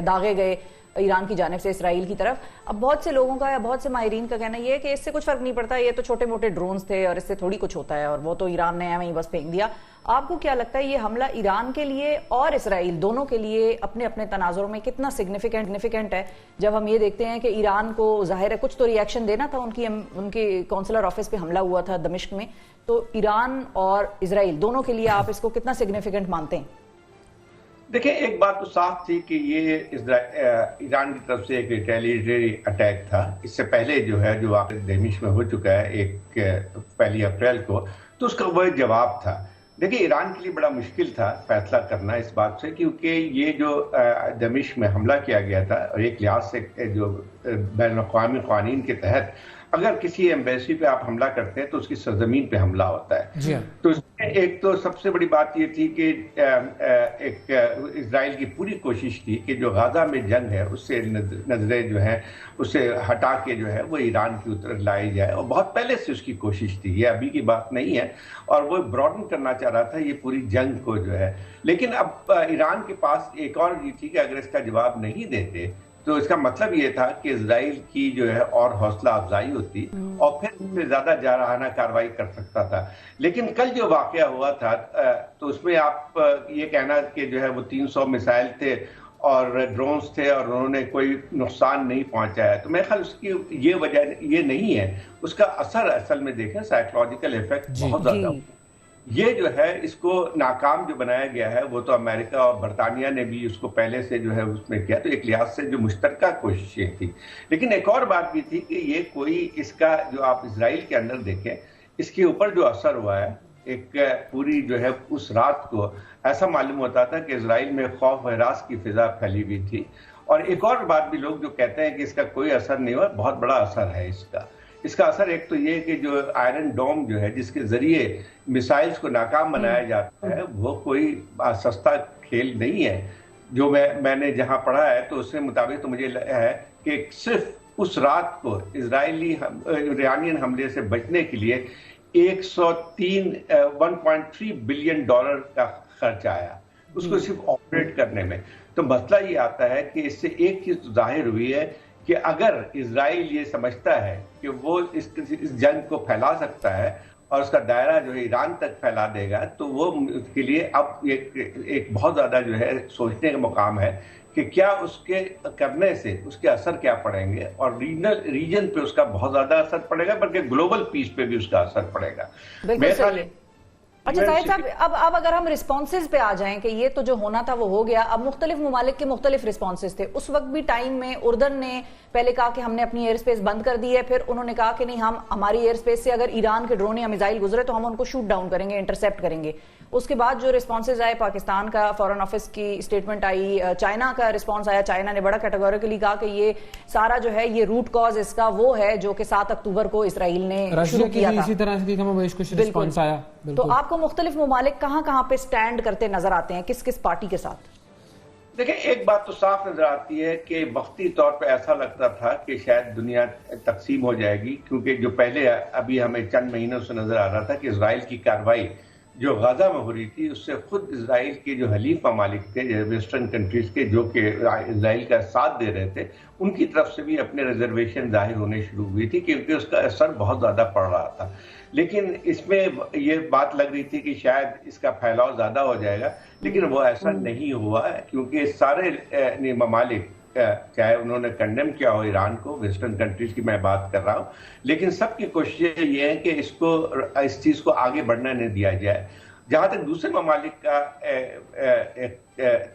داغے گئے ایران کی جانب سے اسرائیل کی طرف۔ اب بہت سے لوگوں کا یا بہت سے ماہرین کا کہنا یہ ہے کہ اس سے کچھ فرق نہیں پڑتا، یہ تو چھوٹے موٹے ڈرونز تھے اور اس سے تھوڑی کچھ ہوتا ہے، اور وہ تو ایران نے ہمیں بس پھینک دیا۔ آپ کو کیا لگتا ہے یہ حملہ ایران کے لیے اور اسرائیل دونوں کے لیے اپنے اپنے تناظروں میں کتنا سگنیفیکنٹ ہے، جب ہم یہ دیکھتے ہیں کہ ایران کو ظاہر ہے کچھ تو ری ایکشن دینا تھا، ان کے کونسلر آفس پہ حملہ ہوا تھا دمشق میں، تو ایران اور اسرائیل دونوں کے لیے آپ اس کو کتنا سگنیفیکنٹ مانتے ہیں؟ دیکھیں، ایک بات تو صاف تھی کہ یہ ایران کی طرف سے ایک ریٹیلیٹری اٹیک تھا۔ اس سے پہلے جو ہے جو واقعہ دمشق میں ہو چکا ہے 1 اپریل کو، تو اس کا وہ جواب تھا۔ دیکھیں، ایران کے لیے بڑا مشکل تھا فیصلہ کرنا اس بات سے، کیونکہ یہ جو دمشق میں حملہ کیا گیا تھا، اور ایک لحاظ سے جو بین الاقوامی قوانین کے تحت اگر کسی ایمبیسی پہ آپ حملہ کرتے ہیں تو اس کی سرزمین پہ حملہ ہوتا ہے۔ تو اس میں ایک تو سب سے بڑی بات یہ تھی کہ ایک اسرائیل کی پوری کوشش تھی کہ جو غزہ میں جنگ ہے اس سے نظریں جو ہیں اسے ہٹا کے جو ہے وہ ایران کی طرف لائی جائے، اور بہت پہلے سے اس کی کوشش تھی، یہ ابھی کی بات نہیں ہے، اور وہ براڈن کرنا چاہ رہا تھا یہ پوری جنگ کو جو ہے۔ لیکن اب ایران کے پاس ایک اور یہ تھی کہ اگر اس کا جواب نہیں دیتے تو اس کا مطلب یہ تھا کہ اسرائیل کی جو ہے اور حوصلہ افزائی ہوتی، اور پھر اس سے زیادہ جارحانہ کارروائی کر سکتا تھا۔ لیکن کل جو واقعہ ہوا تھا تو اس میں آپ یہ کہنا کہ جو ہے وہ 300 میزائل تھے اور ڈرونز تھے اور انہوں نے کوئی نقصان نہیں پہنچایا، تو میرے خیال اس کی یہ وجہ یہ نہیں ہے۔ اس کا اثر اصل میں دیکھیں سائیکولوجیکل ایفیکٹ بہت زیادہ یہ جو ہے اس کو ناکام جو بنایا گیا ہے، وہ تو امریکہ اور برطانیہ نے بھی اس کو پہلے سے جو ہے اس میں کیا، تو ایک لحاظ سے جو مشترکہ کوششیں تھیں۔ لیکن ایک اور بات بھی تھی کہ یہ کوئی اس کا جو آپ اسرائیل کے اندر دیکھیں، اس کے اوپر جو اثر ہوا ہے، ایک پوری جو ہے اس رات کو ایسا معلوم ہوتا تھا کہ اسرائیل میں خوف و ہراس کی فضا پھیلی ہوئی تھی۔ اور ایک اور بات بھی لوگ جو کہتے ہیں کہ اس کا کوئی اثر نہیں ہوا، بہت بڑا اثر ہے اس کا اثر ایک تو یہ کہ جو آئرن ڈوم جو ہے جس کے ذریعے میسائلز کو ناکام بنایا جاتا ہے، وہ کوئی سستا کھیل نہیں ہے۔ جو میں نے جہاں پڑھا ہے تو اس کے مطابق تو مجھے ہے کہ صرف اس رات کو اسرائیلی ایرانین حملے سے بچنے کے لیے 1.3 بلین ڈالر کا خرچ آیا اس کو صرف آپریٹ کرنے میں۔ تو مسئلہ یہ آتا ہے کہ اس سے ایک چیز ظاہر ہوئی ہے کہ اگر اسرائیل یہ سمجھتا ہے کہ وہ اس جنگ کو پھیلا سکتا ہے اور اس کا دائرہ جو ہے ایران تک پھیلا دے گا، تو وہ اس کے لیے اب ایک بہت زیادہ جو ہے سوچنے کا مقام ہے کہ کیا اس کے کرنے سے اس کے اثر کیا پڑیں گے، اور ریجن پہ اس کا بہت زیادہ اثر پڑے گا، بلکہ گلوبل پیس پہ بھی اس کا اثر پڑے گا۔ اچھا زاہد صاحب، اب اگر ہم رسپانسز پہ آ جائیں کہ یہ تو جو ہونا تھا وہ ہو گیا، اب مختلف ممالک کے مختلف رسپانسز تھے۔ اس وقت بھی ٹائم میں اردن نے پہلے کہا کہ ہم نے اپنی ایئر سپیس بند کر دی ہے، پھر انہوں نے کہا کہ نہیں، ہم ہماری ایئر سپیس سے اگر ایران کے ڈرون یا میزائل گزرے تو ہم ان کو شوٹ ڈاؤن کریں گے، انٹرسیپٹ کریں گے۔ اس کے بعد جو رسپانسز آئے، پاکستان کا فورن آفس کی اسٹیٹمنٹ آئی، چائنا کا رسپانس آیا، چائنا نے بڑا کیٹیگوریکلی کہا کہ یہ سارا جو ہے یہ روٹ کاز اس کا وہ ہے جو کہ 7 اکتوبر کو اسرائیل نے شروع کیا تھا۔ اسی طرح سے کچھ رسپانس آیا۔ تو آپ کو مختلف ممالک کہاں کہاں پہ سٹینڈ کرتے نظر آتے ہیں، کس کس پارٹی کے ساتھ؟ دیکھیں، ایک بات تو صاف نظر آتی ہے کہ وقتی طور پہ ایسا لگتا تھا کہ شاید دنیا تقسیم ہو جائے گی، کیونکہ جو پہلے ابھی ہمیں چند مہینوں سے نظر آ رہا تھا کہ اسرائیل کی کارروائی جو غزہ میں ہو رہی تھی اس سے خود اسرائیل کے جو حلیف ممالک تھے ویسٹرن کنٹریز کے جو کہ اسرائیل کا ساتھ دے رہے تھے ان کی طرف سے بھی اپنے ریزرویشن ظاہر ہونے شروع ہوئی تھی کیونکہ اس کا اثر بہت زیادہ پڑ رہا تھا. لیکن اس میں یہ بات لگ رہی تھی کہ شاید اس کا پھیلاؤ زیادہ ہو جائے گا, لیکن وہ ایسا نہیں ہوا کیونکہ سارے ممالک چاہے انہوں نے کنڈیم کیا ہو ایران کو, ویسٹرن کنٹریز کی میں بات کر رہا ہوں, لیکن سب کی کوشش یہ ہے کہ اس چیز کو آگے بڑھنا نہیں دیا جائے. جہاں تک دوسرے ممالک کا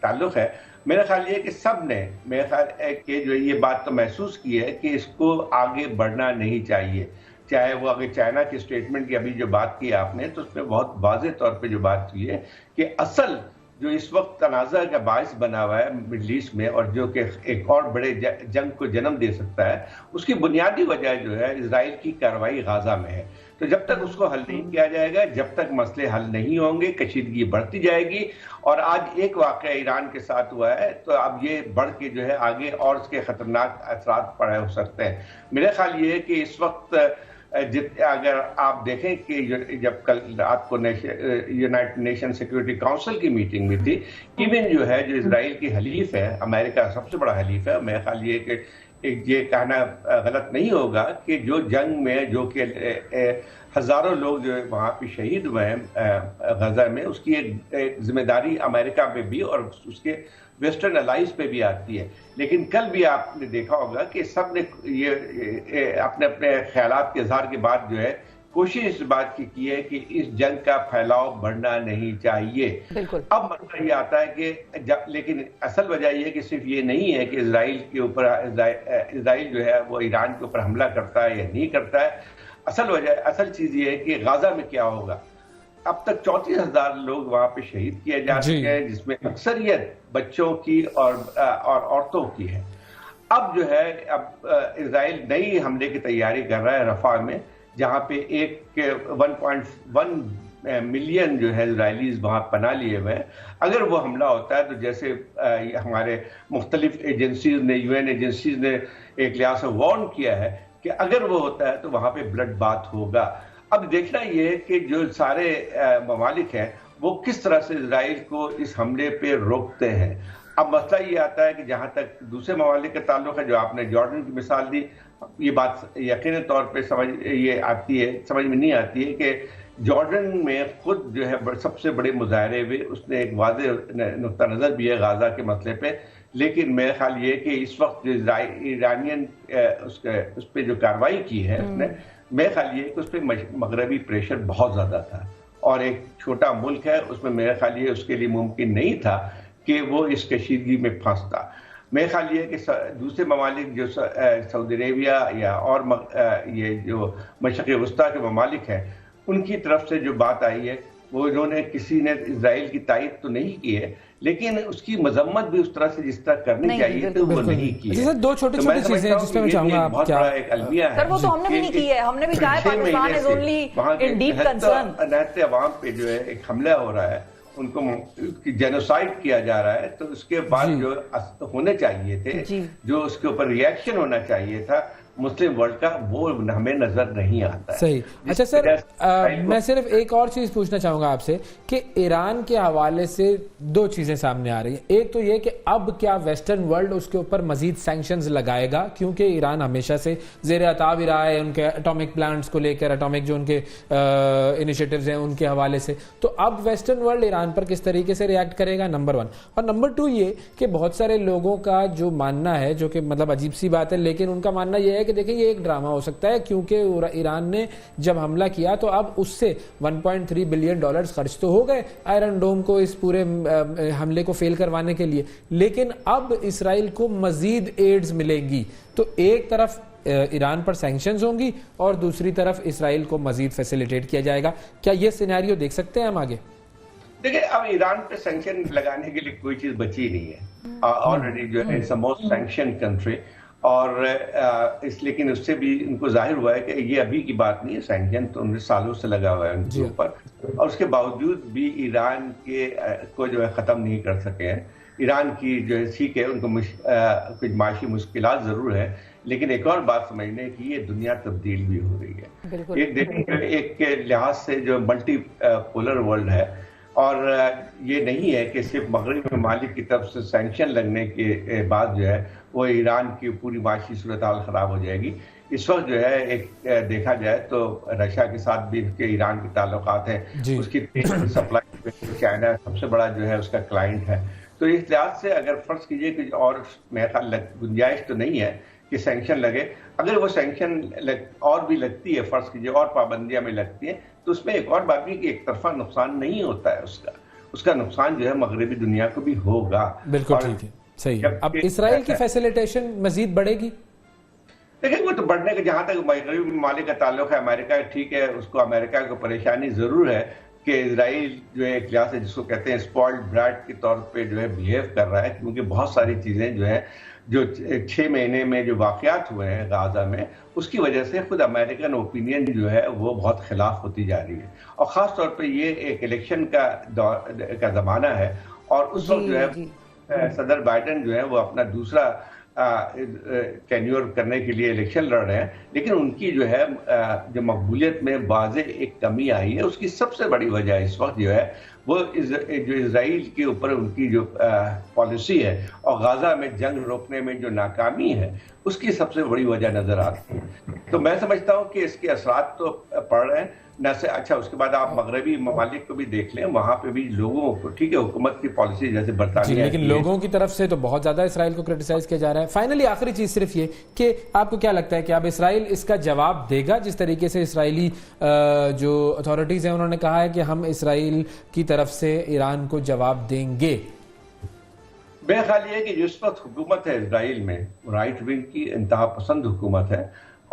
تعلق ہے, میرا خیال یہ ہے کہ سب نے میرا خیال ہے کہ جو یہ بات تو محسوس کی ہے کہ اس کو آگے بڑھنا نہیں چاہیے. چاہے وہ اگر چائنا کی اسٹیٹمنٹ کی ابھی جو بات کی آپ نے تو اس میں بہت واضح طور پہ جو بات کی ہے کہ اصل جو اس وقت تنازع کا باعث بنا ہوا ہے مڈل ایسٹ میں اور جو کہ ایک اور بڑے جنگ کو جنم دے سکتا ہے, اس کی بنیادی وجہ جو ہے اسرائیل کی کارروائی غزہ میں ہے. تو جب تک اس کو حل نہیں کیا جائے گا, جب تک مسئلے حل نہیں ہوں گے, کشیدگی بڑھتی جائے گی. اور آج ایک واقعہ ایران کے ساتھ ہوا ہے تو اب یہ بڑھ کے جو ہے آگے اور اس کے خطرناک اثرات پڑے ہو سکتے ہیں. میرا خیال یہ ہے کہ اس وقت اگر آپ دیکھیں کہ جب کل رات کو یونائٹڈ نیشن سیکورٹی کاؤنسل کی میٹنگ میں تھی, ایون جو ہے جو اسرائیل کی حلیف ہے, امریکہ سب سے بڑا حلیف ہے, میرا خیال یہ کہ یہ کہنا غلط نہیں ہوگا کہ جو جنگ میں جو کہ ہزاروں لوگ جو وہاں پہ شہید ہوئے ہیں غزہ میں, اس کی ایک ذمہ داری امریکہ پہ بھی اور اس کے ویسٹرن الائز پہ بھی آتی ہے. لیکن کل بھی آپ نے دیکھا ہوگا کہ سب نے یہ اپنے اپنے خیالات کے اظہار کے بعد جو ہے کوشش اس بات کی ہے کہ اس جنگ کا پھیلاؤ بڑھنا نہیں چاہیے. اب مسئلہ یہ آتا ہے کہ لیکن اصل وجہ یہ ہے کہ صرف یہ نہیں ہے کہ اسرائیل کے اوپر اسرائیل جو ہے وہ ایران کے اوپر حملہ کرتا ہے یا نہیں کرتا ہے. اصل چیز یہ ہے کہ غزہ میں کیا ہوگا. اب تک 34,000 لوگ وہاں پہ شہید کیے جا چکے ہیں, جس میں اکثریت بچوں کی اور عورتوں کی ہے. اب جو ہے اب اسرائیل نئی حملے کی تیاری کر رہا ہے رفح میں, جہاں پہ 1.1 ملین جو ہے اسرائیلیز وہاں پناہ لیے ہوئے ہیں. اگر وہ حملہ ہوتا ہے تو جیسے ہمارے مختلف ایجنسیز نے, یو این ایجنسیز نے ایک لحاظ سے وارن کیا ہے کہ اگر وہ ہوتا ہے تو وہاں پہ بلڈ بات ہوگا. اب دیکھنا یہ ہے کہ جو سارے ممالک ہیں وہ کس طرح سے اسرائیل کو اس حملے پہ روکتے ہیں. اب مسئلہ یہ آتا ہے کہ جہاں تک دوسرے ممالک کا تعلق ہے, جو آپ نے جارڈن کی مثال دی, یہ بات یقینی طور پہ سمجھ میں نہیں آتی ہے کہ جارڈن میں خود جو ہے سب سے بڑے مظاہرے ہوئے, اس نے ایک واضح نقطہ نظر بھی ہے غزہ کے مسئلے پہ. لیکن میرا خیال یہ کہ اس وقت جو ایرانین اس پہ جو کارروائی کی ہے اس نے, میرا خیال یہ کہ اس پہ مغربی پریشر بہت زیادہ تھا, اور ایک چھوٹا ملک ہے اس میں میرا خیال یہ اس کے لیے ممکن نہیں تھا کہ وہ اس کشیدگی میں پھنستا. میرا خیال یہ کہ دوسرے ممالک جو سعودی عربیہ یا اور یہ جو مشرق وسطیٰ کے ممالک ہیں, ان کی طرف سے جو بات آئی ہے وہ انہوں نے کسی نے اسرائیل کی تائید تو نہیں کی ہے, لیکن اس کی مذمت بھی اس طرح سے جس طرح کرنی چاہیے تو وہ نہیں کی ہے. دو چھوٹی چھوٹی چیزیں جس میں میں چاہوں گا بہت بڑا ایک المیہ ہے. سر وہ تو ہم نے بھی نہیں کی ہے, ہم نے بھی کہا ہے Pakistan is only in deep concern. نہتے عوام پہ جو ہے ایک حملہ ہو رہا ہے, ان کو جینوسائڈ کیا جا رہا ہے, تو اس کے بعد جو ہونے چاہیے تھے, جو اس کے اوپر ریئیکشن ہونا چاہیے تھا مسلم ورلڈ کا, وہ ہمیں نظر نہیں آتا ہے. صحیح. اچھا سر, میں صرف ایک اور چیز پوچھنا چاہوں گا آپ سے کہ ایران کے حوالے سے دو چیزیں سامنے آ رہی ہیں. ایک تو یہ کہ اب کیا ویسٹرن ورلڈ اس کے اوپر مزید سینکشنز لگائے گا, کیونکہ ایران ہمیشہ سے زیر عتاب رہا ہے ان کے اٹامک پلانٹس کو لے کر, اٹامک جو ان کے انیشیٹوز ہیں ان کے حوالے سے. تو اب ویسٹرن ورلڈ ایران پر کس طریقے سے ریئیکٹ کرے گا, نمبر 1. اور نمبر 2 یہ کہ بہت سارے لوگوں کا جو ماننا ہے, جو کہ مطلب عجیب سی بات ہے, لیکن ان کا ماننا یہ ہے کہ دیکھیں یہ ایک ڈرامہ ہو سکتا ہے, کیونکہ ایران نے جب حملہ کیا تو اب اس سے $1.3 بلین خرچ تو ہو گئے آئرن ڈوم کو اس پورے حملے کو فیل کروانے کے لیے, لیکن اب اسرائیل کو مزید ایڈز ملیں گی. تو ایک طرف ایران پر سینکشنز ہوں گی اور دوسری طرف اسرائیل کو مزید فیسیلیٹیٹ کیا جائے گا. کیا یہ سینیریو دیکھ سکتے ہیں ہم آگے؟ دیکھیں, اب ایران پہ سینکشن لگانے کے لیے کوئی چیز بچی نہیں ہے. آلریڈی جو ہے موسٹ سینکشن کنٹری, اور لیکن اس سے بھی ان کو ظاہر ہوا ہے کہ یہ ابھی کی بات نہیں ہے, سینکشن تو 19 سالوں سے لگا ہوا ہے ان کے اوپر, اور اس کے باوجود بھی ایران کو جو ہے ختم نہیں کر سکے ہیں. ایران کی جو ہے ٹھیک ہے ان کو کچھ معاشی مشکلات ضرور ہے, لیکن ایک اور بات سمجھنے کی، یہ دنیا تبدیل بھی ہو رہی ہے. ایک دیکھیں ایک لحاظ سے جو ملٹی پولر ورلڈ ہے، اور یہ نہیں ہے کہ صرف مغربی ممالک کی طرف سے سینکشن لگنے کے بعد جو ہے وہ ایران کی پوری معاشی صورتحال خراب ہو جائے گی. اس وقت جو ہے ایک دیکھا جائے تو رشیا کے ساتھ بھی کے ایران کے تعلقات ہیں، اس کی سپلائی چائنا سب سے بڑا جو ہے اس کا کلائنٹ ہے. تو اس لحاظ سے اگر فرض کیجئے کہ اور میرے خیال گنجائش تو نہیں ہے کہ سینکشن لگے. اگر وہ سینکشن اور بھی لگتی ہے، فرض کیجئے اور پابندیاں میں لگتی ہیں، تو اس میں ایک اور بات بھی کہ ایک طرفہ نقصان نہیں ہوتا ہے، اس کا نقصان جو ہے مغربی دنیا کو بھی ہوگا. بالکل ٹھیک ہے، صحیح. اب اسرائیل کی فیسیلیٹیشن مزید بڑھے گی؟ دیکھیں وہ تو بڑھنے کے، جہاں تک مغربی ممالک کا تعلق ہے، امریکہ ٹھیک ہے، اس کو امریکہ کو پریشانی ضرور ہے کہ اسرائیل جو ہے ایک لحاظ سے جس کو کہتے ہیں اسپوائلڈ برائٹ کے طور پہ جو ہے بیہیو کر رہا ہے، کیونکہ بہت ساری چیزیں جو ہے جو 6 مہینے میں جو واقعات ہوئے ہیں غازہ میں، اس کی وجہ سے خود امریکن اوپینین جو ہے وہ بہت خلاف ہوتی جا رہی ہے. اور خاص طور پہ یہ ایک الیکشن کا زمانہ ہے، اور اس وقت جو ہے صدر بائیڈن جو ہے وہ اپنا دوسرا ٹینیور کرنے کے لیے الیکشن لڑ رہے ہیں، لیکن ان کی جو ہے جو مقبولیت میں واضح ایک کمی آئی ہے. اس کی سب سے بڑی وجہ اس وقت جو ہے وہ جو اسرائیل کے اوپر ان کی جو پالیسی ہے اور غازہ میں جنگ روکنے میں جو ناکامی ہے، اس کی سب سے بڑی وجہ نظر آتی ہے. تو میں سمجھتا ہوں کہ اس کے اثرات تو پڑ رہے ہیں نہ سے. اچھا اس کے بعد آپ مغربی ممالک کو بھی دیکھ لیں، وہاں پہ بھی لوگوں کو ٹھیک ہے حکومت کی پالیسی جیسے برطانیہ، لیکن لوگوں کی طرف سے تو بہت زیادہ اسرائیل کو کرٹیسائز کیا جا رہا ہے. فائنلی آخری چیز صرف یہ کہ آپ کو کیا لگتا ہے کہ اب اسرائیل اس کا جواب دے گا؟ جس طریقے سے اسرائیلی جو اتھارٹیز ہیں انہوں نے کہا ہے کہ ہم اسرائیل کی طرف سے ایران کو جواب دیں گے. میرا خیال یہ ہے کہ جس وقت حکومت ہے اسرائیل میں رائٹ ونگ کی انتہا پسند حکومت ہے،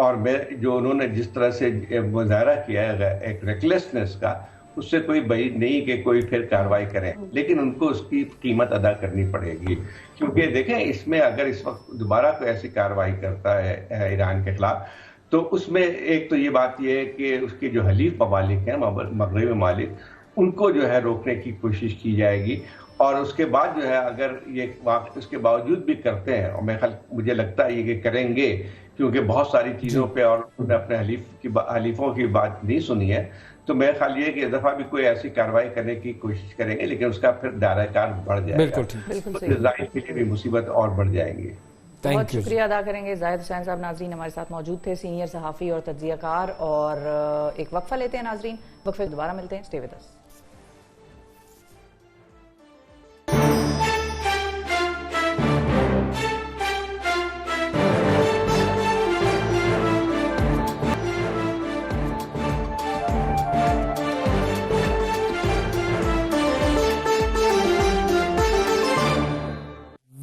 اور جو انہوں نے جس طرح سے مظاہرہ کیا ہے ایک ریکلیسنس کا، اس سے کوئی بعید نہیں کہ کوئی پھر کارروائی کریں، لیکن ان کو اس کی قیمت ادا کرنی پڑے گی. کیونکہ دیکھیں اس میں اگر اس وقت دوبارہ کوئی ایسی کارروائی کرتا ہے ایران کے خلاف، تو اس میں ایک تو یہ بات یہ ہے کہ اس کے جو حلیف ممالک ہیں مغربی ممالک، ان کو جو ہے روکنے کی کوشش کی جائے گی. اور اس کے بعد جو ہے اگر یہ اس کے باوجود بھی کرتے ہیں، اور مجھے لگتا ہے یہ کہ کریں گے کیونکہ بہت ساری چیزوں پہ اور انہوں نے اپنے حلیفوں کی بات نہیں سنی ہے، تو میرا خیال یہ ہے کہ اس دفعہ بھی کوئی ایسی کارروائی کرنے کی کوشش کریں گے، لیکن اس کا پھر دائرہ کار بڑھ جائے گا، اسرائیل کے لیے بھی مصیبت اور بڑھ جائیں گی. بہت شکریہ ادا کریں گے زاہد حسین صاحب. ناظرین ہمارے ساتھ موجود تھے سینئر صحافی اور تجزیہ کار. اور ایک وقفہ لیتے ہیں ناظرین، وقفے دوبارہ ملتے ہیں. Stay with us.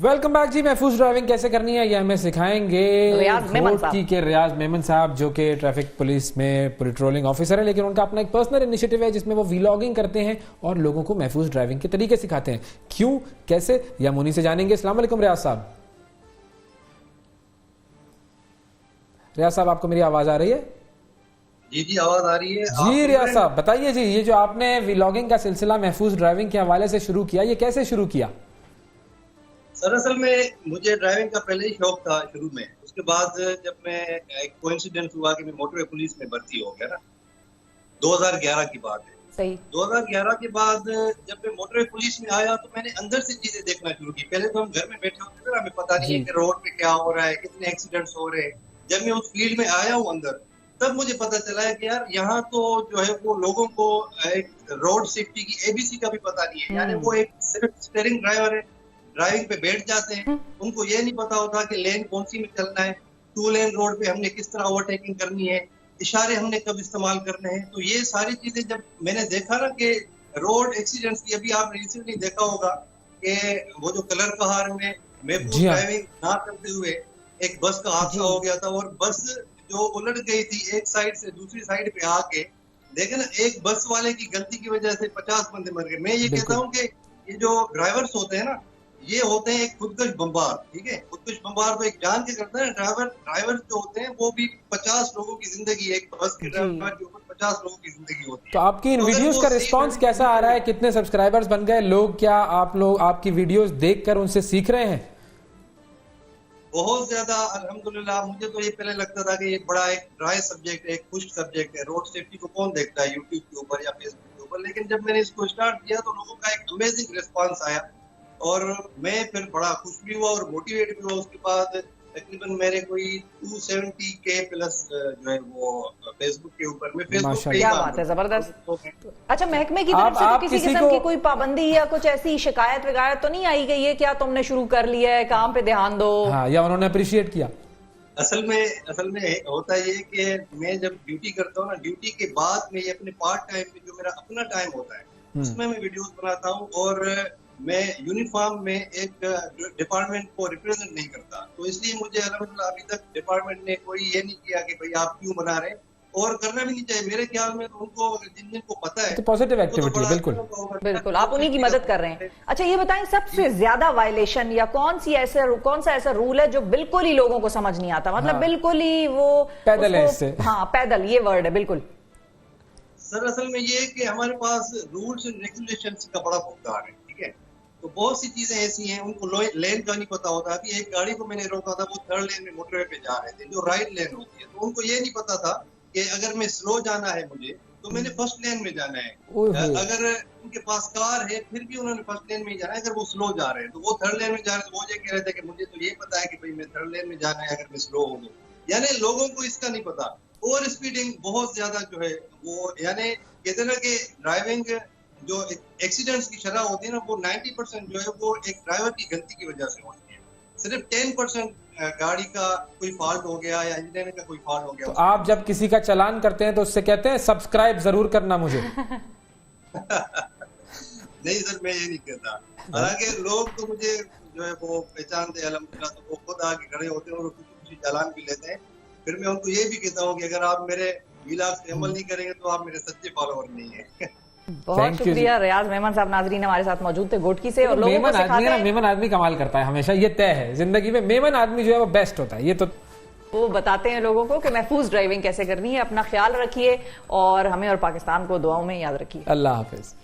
Welcome back جی. محفوظ ڈرائیونگ کیسے کرنی ہے یہ ہمیں سکھائیں گے ریاض میمن صاحب، جو کہ ٹریفک پولیس میں پیٹرولنگ آفیسر ہے، لیکن ان کا اپنا ایک پرسنل انیشیٹو ہے جس میں وہ ویلاگنگ کرتے ہیں اور لوگوں کو محفوظ ڈرائیونگ کے طریقے سکھاتے ہیں. کیوں، کیسے، یا منی سے جانیں گے. السلام علیکم ریاض صاحب. ریاض صاحب آپ کو میری آواز آ رہی ہے؟ جی آواز آ رہی ہے. جی ریاض صاحب بتائیے جی، یہ جو آپ نے ویلاگنگ کا سلسلہ محفوظ ڈرائیونگ کے حوالے سے شروع کیا، یہ کیسے شروع کیا؟ دراصل میں مجھے ڈرائیونگ کا پہلے ہی شوق تھا شروع میں. اس کے بعد جب میں ایک کوئنسیڈنس ہوا کہ میں موٹر وے پولیس میں بھرتی ہو گیا نا، 2011 کی بات ہے. صحیح. 2011 کے بعد جب میں موٹر وے پولیس میں آیا تو میں نے اندر سے چیزیں دیکھنا شروع کی. پہلے تو ہم گھر میں بیٹھے ہوتے تھے، ہمیں پتہ نہیں ہے کہ روڈ پہ کیا ہو رہا ہے، کتنے ایکسیڈنٹس ہو رہے ہیں. جب میں اس فیلڈ میں آیا ہوں اندر، تب مجھے پتہ چلا ہے کہ یار یہاں تو جو ہے وہ لوگوں کو ایک روڈ سیفٹی کی ABC کا بھی پتہ نہیں ہے. یعنی وہ ایک صرف اسٹیئرنگ ڈرائیور ہے، ڈرائیونگ پہ بیٹھ جاتے ہیں، ان کو یہ نہیں پتا ہوتا کہ لین کون سی میں چلنا ہے، 2 لین روڈ پہ ہم نے کس طرح اوورٹیکنگ کرنی ہے، اشارے ہم نے کب استعمال کرنے ہیں. تو یہ ساری چیزیں جب میں نے دیکھا نا کہ روڈ ایکسیڈنٹس کی، ابھی آپ نے ریسنٹلی دیکھا ہوگا کہ وہ جو کلر کہار میں محفوظ ڈرائیونگ نہ کرتے ہوئے ایک بس کا حادثہ ہو گیا تھا، اور بس جو الٹ گئی تھی ایک سائڈ سے دوسری سائڈ پہ آ کے، دیکھیں نا ایک بس والے کی غلطی کی وجہ سے 50 بندے مر گئے. میں یہ کہتا ہوں کہ یہ جو ڈرائیورس ہوتے ہیں نا، یہ ہوتے ہیں ایک خودکش بمبار. ٹھیک ہے، خودکش بمبار تو ایک جان کے کرتا ہے. ڈرائیور جو ہوتے ہیں وہ بھی 50 لوگوں کی زندگی، ایک بس کے ڈرائیور کے اوپر 50 لوگوں کی زندگی ہوتی ہے. تو آپ کی ان ویڈیوز کا رسپانس کیسا آ رہا ہے؟ کتنے سبسکرائبرز بن گئے؟ لوگ کیا آپ کی ویڈیوز دیکھ کر ان سے سیکھ رہے ہیں؟ بہت زیادہ الحمدللہ. مجھے تو یہ پہلے لگتا تھا کہ یہ بڑا ایک ڈرائی سبجیکٹ ہے, ایک خشک سبجیکٹ ہے, روڈ سیفٹی کو کون دیکھتا ہے یوٹیوب کے اوپر یا فیس بک کے اوپر. لیکن جب میں نے اس کو اسٹارٹ کیا تو لوگوں کا ایک امیزنگ ریسپانس آیا اور میں پھر بڑا خوش بھی ہوا اور موٹیویٹ بھی ہوا. اس کے بعد تقریباً میرے کوئی 270K پلس جو ہے وہ فیس بک کے اوپر میں فیس بک پہ. کیا بات ہے, زبردست. اچھا, محکمے کی طرف سے تو کسی قسم کی کوئی پابندی یا کچھ ایسی شکایت وغیرہ تو نہیں آئی کہ یہ کیا تم نے شروع کر لیا ہے, کام پہ دھیان دو, یا انہوں نے اپریشیٹ کیا؟ اصل میں ہوتا یہ کہ میں جب ڈیوٹی کرتا ہوں نا, ڈیوٹی کے بعد میں یہ اپنے پارٹ ٹائم میں جو میرا اپنا ٹائم ہوتا ہے اس میں ویڈیوز بناتا ہوں اور میں یونیفارم میں ایک ڈپارٹمنٹ کو ریپرزینٹ نہیں کرتا. تو اس لیے مجھے الحمدللہ ابھی تک ڈپارٹمنٹ نے کوئی یہ نہیں کیا کہ بھائی آپ کیوں بنا رہے ہیں, اور کرنا بھی نہیں چاہیے میرے خیال میں. تو ان کو جن کو پتا ہے تو پازیٹیو ایکٹیویٹی ہے. بالکل آپ انہی کی مدد کر رہے ہیں. اچھا یہ بتائیں, سب سے زیادہ وائلیشن یا کون سا ایسا رول ہے جو بالکل ہی لوگوں کو سمجھ نہیں آتا, مطلب بالکل ہی وہ پیدل ہے اس سے؟ ہاں پیدل, یہ ورڈ ہے بالکل. سر اصل میں یہ کہ ہمارے پاس رولز اینڈ ریگولیشنز کا بڑا بھگتان ہے, ٹھیک ہے. تو بہت سی چیزیں ایسی ہیں ان کو لین کا نہیں پتا ہوتا. ابھی ایک گاڑی کو میں نے روکا تھا, وہ تھرڈ لین میں موٹر وے پہ جا رہے تھے جو رائٹ لین ہوتی ہے. تو ان کو یہ نہیں پتا تھا کہ اگر میں سلو جانا ہے مجھے تو میں نے فرسٹ لین میں جانا ہے. اگر ان کے پاس کار ہے پھر بھی انہوں نے فرسٹ لین میں ہی جانا ہے. اگر وہ سلو جا رہے ہیں تو وہ تھرڈ لین میں جا رہے ہیں. تو وہ یہ کہہ رہے تھے کہ مجھے تو یہ پتا ہے کہ بھائی میں تھرڈ لین میں جانا ہے اگر میں سلو ہوں. یعنی لوگوں کو اس کا نہیں پتا. اوور اسپیڈنگ بہت زیادہ جو ہے وہ, یعنی کہتے نا کہ ڈرائیونگ جو ایکسیڈنٹس کی شرح ہوتی ہے نا, وہ 90% جو ہے وہ ایک ڈرائیور کی غلطی کی وجہ سے ہوتی ہے. صرف 10% گاڑی کا کوئی فالٹ ہو گیا یا انجینئرنگ کا کوئی فالٹ ہو گیا. تو آپ جب کسی کا چلان کرتے ہیں تو اس سے کہتے ہیں سبسکرائب ضرور کرنا مجھے؟ نہیں سر, میں یہ نہیں کہتا. حالانکہ لوگ تو مجھے جو ہے وہ پہچانتے ہیں الحمدللہ, تو وہ خود آ کے کھڑے ہوتے ہیں اور کچھ چالان بھی لیتے ہیں. پھر میں ان کو یہ بھی کہتا ہوں کہ اگر آپ میرے ویلاگز پہ عمل نہیں کریں گے تو آپ میرے سچے فالوور نہیں ہیں. بہت شکریہ. ریاض میمن صاحب ناظرین ہمارے ساتھ موجود تھے گوٹکی سے. اور میمن آدمی کمال کرتا ہے ہمیشہ, یہ طے ہے زندگی میں. میمن آدمی جو ہے وہ بیسٹ ہوتا ہے. یہ تو وہ بتاتے ہیں لوگوں کو کہ محفوظ ڈرائیونگ کیسے کرنی ہے. اپنا خیال رکھیے اور ہمیں اور پاکستان کو دعاؤں میں یاد رکھیے. اللہ حافظ.